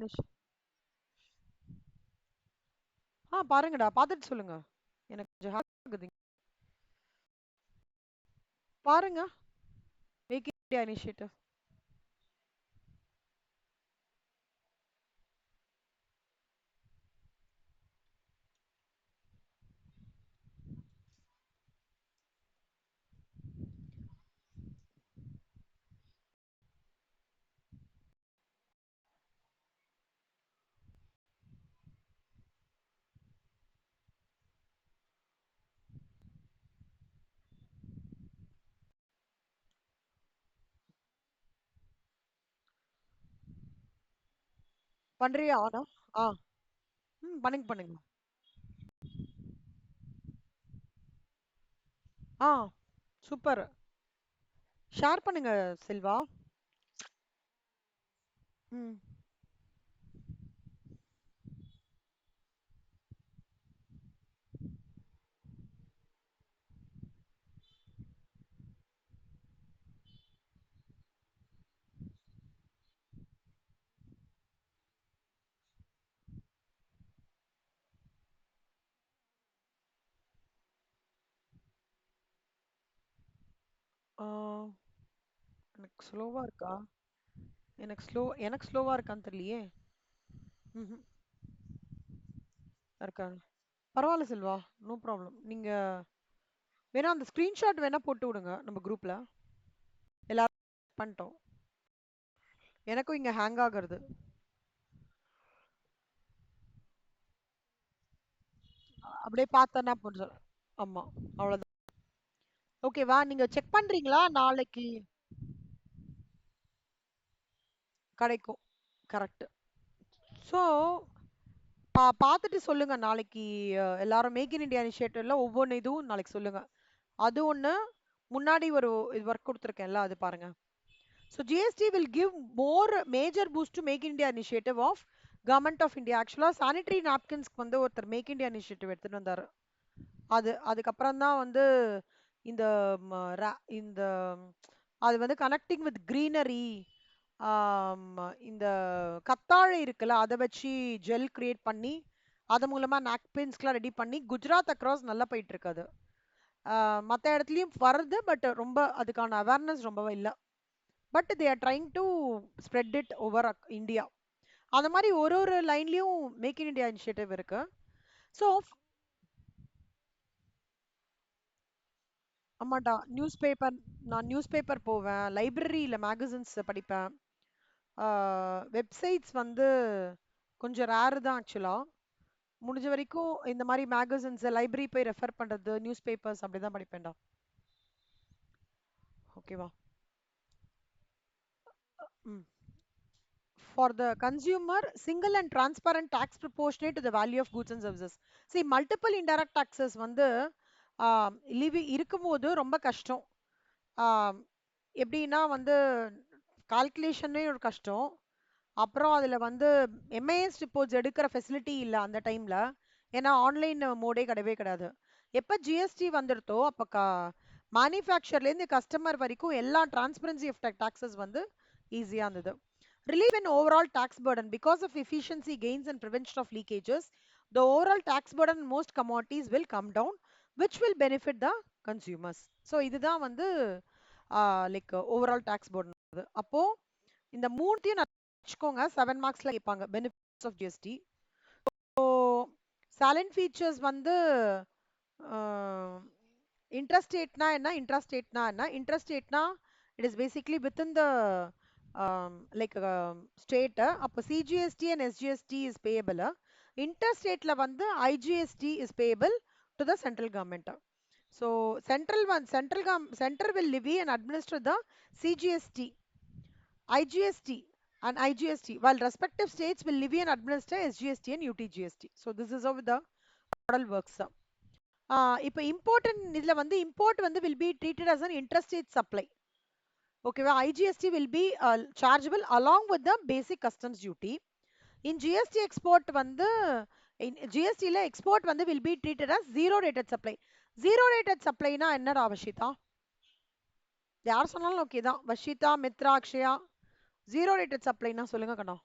பாருங்கடா, பார்த்துட்டு சொல்லுங்க. எனக்கு கொஞ்சம் ஹேக் ஆகுது. பாருங்க, மேக் இன் இந்தியா இனிஷியேட்டிவ். பண்றியா ஆனா? ஆ பண்ணுங்க பண்ணுங்க. ஆ சூப்பர். ஷேர் பண்ணுங்க செல்வா. ம். ஆ, எனக்கு ஸ்லோவா இருக்கா? எனக்கு ஸ்லோவா இருக்கான்னு தெரியலையே. ம்ஹும். இருக்கா? பரவாயில்ல செல்வா. No problem. நீங்க வேணா அந்த ஸ்கிரீன்ஷாட் வேணா போட்டு விடுங்க நம்ம குரூப்ல. எல்லாரும் பண்ணிட்டோம். எனக்கும் இங்க ஹேங் ஆகுறது. அப்படியே பார்த்தனா போதும். ஆமா, அவ்வளவுதான். ஓகேவா? நீங்க செக் பண்றீங்களா நாளைக்கு? கிடைக்கும். கரெக்ட். ஸோ பார்த்துட்டு சொல்லுங்க நாளைக்கு. எல்லாரும் மேக் இன் இந்தியா இனிஷியேட்டிவ்ல ஒவ்வொன்று இதுவும் நாளைக்கு சொல்லுங்க. அது ஒண்ணு. முன்னாடி ஒரு இது ஒர்க் குடுத்துருக்கேன்ல அது பாருங்க. So GST will give more major boost to Make India initiative of Government of India. ஆக்சுவலா சானிட்டரி நாப்கின்ஸ்க்கு வந்து ஒருத்தர் மேக் இந்தியா இனிஷியேட்டிவ் எடுத்துட்டு வந்தாரு. அதுக்கப்புறம் தான் வந்து இந்த இந்த அது வந்து கனெக்டிங் வித் கிரீனரி, இந்த கத்தாழை இருக்குல்ல அதை வச்சு ஜெல் கிரியேட் பண்ணி அது மூலமா நாப்கின்ஸ்க்குலாம் ரெடி பண்ணி குஜராத் அக்ராஸ் நல்லா போயிட்டு இருக்கு அது. மற்ற இடத்துலயும் வருது, பட் ரொம்ப அதுக்கான அவேர்னஸ் ரொம்பவே இல்லை. But they are trying to spread it over India. அந்த மாதிரி ஒரு ஒரு லைன்லயும் மேக் இன் இந்தியா இனிஷியேட்டிவ் இருக்கு. ஸோ ஆமாண்டா, நான் நியூஸ் பேப்பர் போவேன், லைப்ரரியில மேகசின்ஸ் படிப்பேன். வெப்சைட்ஸ் வந்து கொஞ்சம் ரேர் தான் ஆக்சுவலா. முடிஞ்ச வரைக்கும் இந்த மாதிரி மேகசின்ஸ் லைப்ரரி போய் ரெஃபர் பண்றது, நியூஸ் பேப்பர்ஸ் அப்படிதான் படிப்பேன்டா. ஓகேவா? ம். For the consumer, single and transparent tax proportionate to the value of goods and services. See, multiple indirect taxes வந்து இருக்கும்போது ரொம்ப கஷ்டம். ஆம், எப்படின்னா வந்து கால்குலேஷனே ஒரு கஷ்டம். அப்புறம் அதுல வந்து எம்ஐஎஸ் ரிப்போர்ட்ஸ் எடுக்கிற ஃபெசிலிட்டி இல்ல அந்த டைம்ல. ஏன்னா ஆன்லைன் மோடே கிடையவே கிடையாது. எப்ப ஜிஎஸ்டி வந்துருத்தோ அப்ப மேனுஃபேக்சர்ல இருந்து கஸ்டமர் வரைக்கும் எல்லா டிரான்ஸ்பரன்சி ஆஃப் டாக்ஸஸ் வந்து ஈஸியா இருந்தது. Relieve an overall tax burden because of efficiency gains and prevention of leakages. The overall tax burden on most commodities will come down, which will benefit the consumers. So இதுதான் வந்து like overall tax burden. அப்போ இந்த மூணுத்தையும் வச்சுக்கோங்க, 7 மார்க்ஸ்ல கேட்பாங்க benefits of GST. So salient features வந்து இன்ட்ரஸ்டேட்னா என்ன, இன்ட்ரஸ்டேட்னா என்ன? இன்ட்ரஸ்டேட்னா it is basically within the like state. அப்போ CGST and SGST is payable. இன்டர்ஸ்டேட்ல வந்து IGST is payable to the central government. So center will levy and administer the CGST, IGST and IGST, while respective states will levy and administer SGST and UTGST. So this is how the model works. இப்போ important இதுல வந்து import வந்து will be treated as an interstate supply. ஓகேவா? IGST will be chargeable along with the basic customs duty. In GST export வந்து GST ல export வந்து will be treated as zero rated supply. Zero rated supply னா என்னடா வஷிதா? யார் சொன்னாலும் okay தான். Vashitha, Mitra, Akshaya, zero rated சப்ளைனா சொல்லுங்க கண்ணா.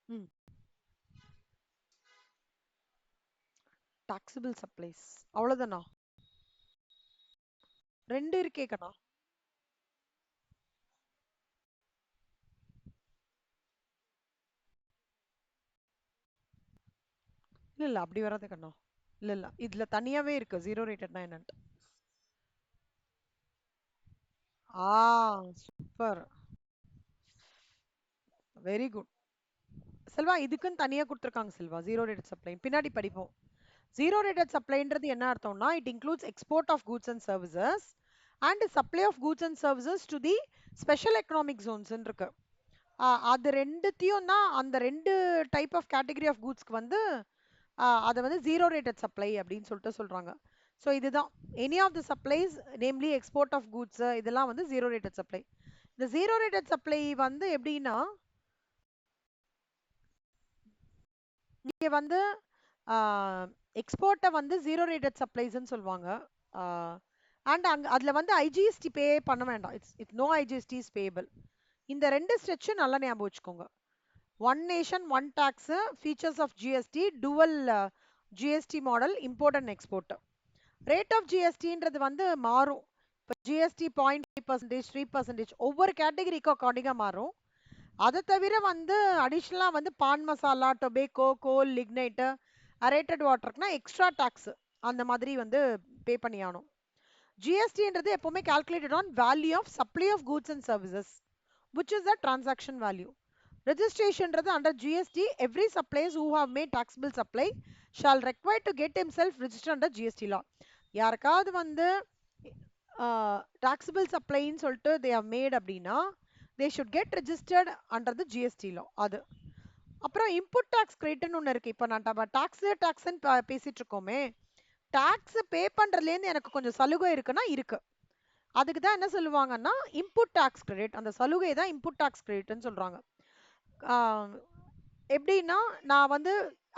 ம். டாக்ஸபிள் சப்ளைஸ் அவ்வளவுதானா? ரெண்டு இருக்கே கண்ணா. இல்ல இல்ல அப்படி வராது கண்ணா. இல்ல இல்ல இதுல தனியாவே இருக்கு ஜீரோ ரேட்டட்னா என்னன்ட்டு. ஆ, சூப்பர், வெரி குட். செல்வா இதுக்குன்னு தனியா கொடுத்துருக்காங்க செல்வா, ஜீரோ ரேட்டட் சப்ளை பின்னாடி படிப்போம். ஜீரோ ரேட்டட் சப்ளைன்றது என்ன அர்த்தம்னா, it includes export of goods and services and supply of goods and services to the special economic zones இருக்கு. அது ரெண்டுத்தையும் தான், அந்த ரெண்டு டைப் ஆஃப் கேட்டகரி ஆஃப் கூட்ஸ்க்கு வந்து அதை வந்து ஜீரோ ரேட்டட் சப்ளை அப்படின்னு சொல்லிட்டு சொல்றாங்க. ஸோ இதுதான் any of the supplies namely export of goods இதெல்லாம் வந்து ஜீரோ ரேட்டட் சப்ளை. இந்த ஜீரோ ரேட்டட் சப்ளை வந்து எப்படின்னா, இங்க வந்து எக்ஸ்போர்ட்டை வந்து ஜீரோ ரேட்டட் சப்ளைஸ்ன்னு சொல்லுவாங்க. அண்ட் அங்க அதுல வந்து ஐஜிஎஸ்டி பே பண்ண வேண்டாம். It's no IGST is payable. இந்த ரெண்டு ஸ்ட்ரெச்சும் நல்லா ஞாபகம் வச்சுக்கோங்க. One nation one tax, features of GST, dual GST model, import and export. Rate of ஜிஎஸ்டின்றது வந்து மாறும். இப்போ ஜிஎஸ்டி 0.5%, 3% ஒவ்வொரு கேட்டகரிக்கும் அக்கார்டிங்காக மாறும். அதை தவிர வந்து அடிஷ்னலாக வந்து pan masala, tobacco, coal, lignite, aerated வாட்டருக்குனா எக்ஸ்ட்ரா டாக்ஸ் அந்த மாதிரி வந்து பே பண்ணி ஆகணும். ஜிஎஸ்டின்றது எப்பவுமே calculated on value of supply of goods and services which is the transaction value. Registration under GST, every suppliers who have made taxable supply shall require to get himself registered under GST law. யாருக்காவது வந்து taxable supply ன்னு சொல்லிட்டு they have made அப்படின்னா they should get registered under the GST law. அது அப்புறம் input tax கிரெடிட்னு ஒன்று இருக்கு. இப்போ நான் டாக்ஸ்ன்னு பேசிட்டு இருக்கோமே, டாக்ஸ் பே பண்றதுலேருந்து எனக்கு கொஞ்சம் சலுகை இருக்குன்னா இருக்கு. அதுக்கு தான் என்ன சொல்லுவாங்கன்னா இன்புட் டாக்ஸ் கிரெடிட். அந்த சலுகை தான் இன்புட் டாக்ஸ் கிரெடிட்னு சொல்றாங்க. ஆஹ் எப்படின்னா நான் வந்து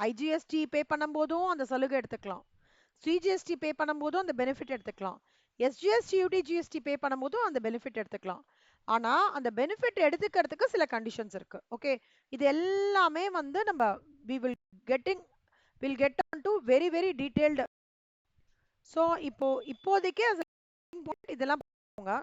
ஐஜிஎஸ்டி பே பண்ணும்போதும் அந்த சலுகை எடுத்துக்கலாம், சிஜிஎஸ்டி பே பண்ணும்போதும் அந்த பெனிஃபிட் எடுத்துக்கலாம், எஸ்ஜிஎஸ்டி யூடிஜிஎஸ்டி பே பண்ணும்போதும் அந்த பெனிஃபிட் எடுத்துக்கலாம். ஆனா அந்த பெனிஃபிட் எடுத்துக்கிறதுக்கு சில கண்டிஷன்ஸ் இருக்கு. ஓகே, இது எல்லாமே வந்து நம்ம we will getting will get on to very very detailed. So இப்போதைக்கு இதெல்லாம் பாருங்க.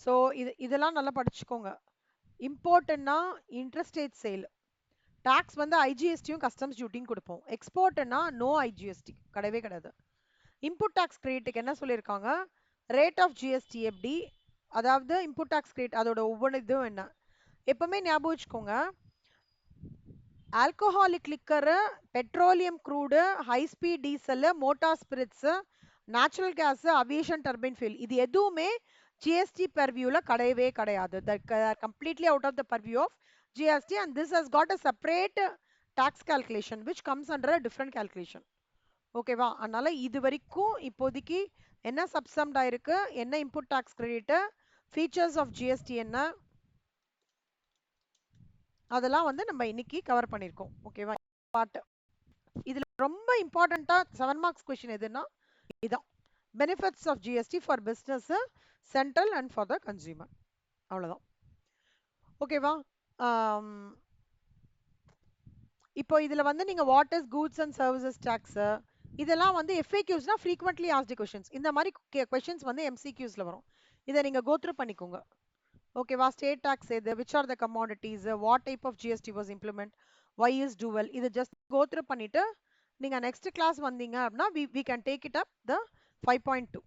ஸோ இதெல்லாம் நல்லா படிச்சுக்கோங்க. இம்போர்ட்னா இன்டர்ஸ்டேட் சேல், டாக்ஸ் வந்து ஐஜிஎஸ்டியும் கஸ்டம்ஸ் டியூட்டியும் கொடுப்போம். எக்ஸ்போர்ட்னா நோ ஐஜிஎஸ்டி கிடையவே கிடையாது. இன்புட் டாக்ஸ் கிரெடிட்டுக்கு என்ன சொல்லியிருக்காங்க, ரேட் ஆஃப் ஜிஎஸ்டி எப்படி, அதாவது இன்புட் டாக்ஸ் கிரெடிட் அதோட ஒவ்வொரு இதுவும் என்ன. எப்பவுமே ஞாபகம் வச்சுக்கோங்க, alcoholic liquor, petroleum crude, high speed diesel, motor spirits, natural gas, aviation turbine fuel, இது எதுவுமே ஜிஎஸ்டி பர்வியூல கிடையவே கிடையாது. Completely out of the purview of GST and this has got a separate tax calculation which comes under a different calculation. ஓகேவா? அதனால இது வரைக்கும் இப்போதைக்கு என்ன சப்சம்ட் ஆயிருக்கு, என்ன input tax credit, features of GST என்ன, அதெல்லாம் வந்து நம்ம இன்னைக்கு கவர் பண்ணியிருக்கோம். ஓகேவா? பார்ட் இதுல ரொம்ப இம்பார்ட்டண்டா 7 மார்க்ஸ் கொஸ்டின் எதுன்னா இதான், benefits of GST for business, central and for the consumer. அவ்வளவுதான். ஓகேவா? இப்போ இதுல வந்து நீங்க what is goods and services tax, இதெல்லாம் வந்து எஃப்ஏக்யூஸ்னா ஃப்ரீக்வெண்ட்லி ஆஸ்க்டு கொஸ்டின்ஸ். இந்த மாதிரி கொஸ்டின்ஸ் வந்து எம்சிக்யூஸ்ல வரும். இதை நீங்க கோ த்ரூ பண்ணிக்கோங்க. ஓகேவா? ஸ்டேட் டாக்ஸ் எது, which are the commodities, what type of GST was implement, why is dual, இது ஜஸ்ட் கோ த்ரூ பண்ணிட்டு நீங்க நெக்ஸ்ட் கிளாஸ் வந்தீங்க அப்படின்னா we can take it up the 5.2.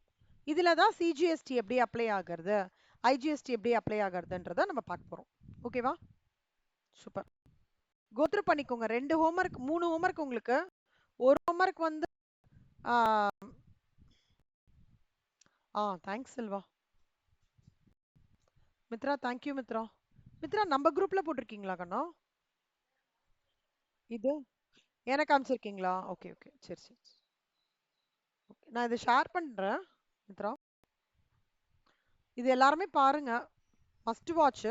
இதுல தான் சிஜிஎஸ்டி எப்படி அப்ளை ஆகிறது, ஐஜிஎஸ்டி எப்படி அப்ளை ஆகுறதுன்றத நம்ம பார்க்க போறோம். ஓகேவா? சூப்பர். கோ த்ரூ பண்ணிக்கோங்க. 2 ஹோம்ஒர்க் 3 ஹோம்ஒர்க் உங்களுக்கு. ஒரு ஹோம்ஒர்க் வந்து தேங்க்ஸ் செல்வா. மித்ரா தேங்க்யூ மித்ரா. மித்ரா நம்ம குரூப்ல போட்டிருக்கீங்களா கண்ணா? இது எனக்கு அனுப்பிச்சிருக்கீங்களா? ஓகே ஓகே, சரி சரி. நான் இதை ஷேர் பண்றேன் மித்ரா. இது எல்லாருமே பாருங்க, மஸ்ட் வாட்ச்.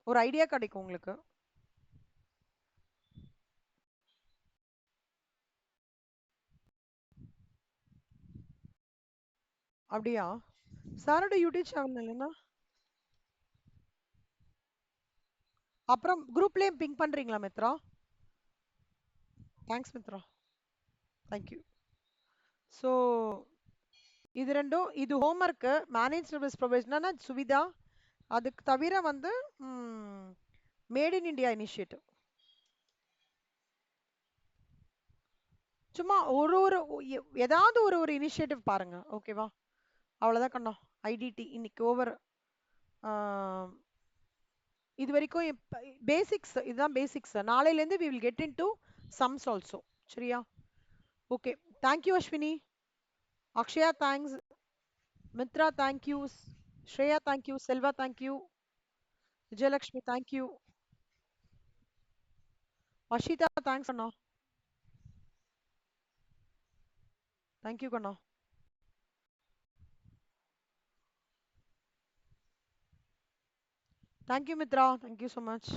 ஒரு ஐடியா கிடைக்கும் உங்களுக்கு. அப்படியா? சாரோட யூடியூப் சேனல் இல்லைன்னா அப்புறம் குரூப்லயும் பிங்க் பண்றீங்களா Mitra? Thanks Mitra, thank you. So இது ரெண்டும், இது ஹோம்ஒர்க்கு மேனேஜ் சர்வீஸ் ப்ரொவைஸ்னா சுவிதா. அதுக்கு தவிர வந்து மேட் இன் இந்தியா இனிஷியேட்டிவ். சும்மா ஒரு ஒரு ஏதாவது ஒரு ஒரு இனிஷியேட்டிவ் பாருங்க. ஓகேவா? அவ்வளோதான் கண்ணா. ஐடிடி இன்னைக்கு ஓவர். இது வரைக்கும் பேசிக்ஸ், இதுதான் பேசிக்ஸ். நாளையிலேருந்து we will get into sums also. சரியா? Okay, thank you Ashwini. Akshaya thanks, Mitra thank you, Shreya thank you, Selva thank you, Vijayalakshmi thank you, Ashitha thanks அண்ணா. தேங்க்யூ கண்ணா. Thank you Mitra, thank you so much.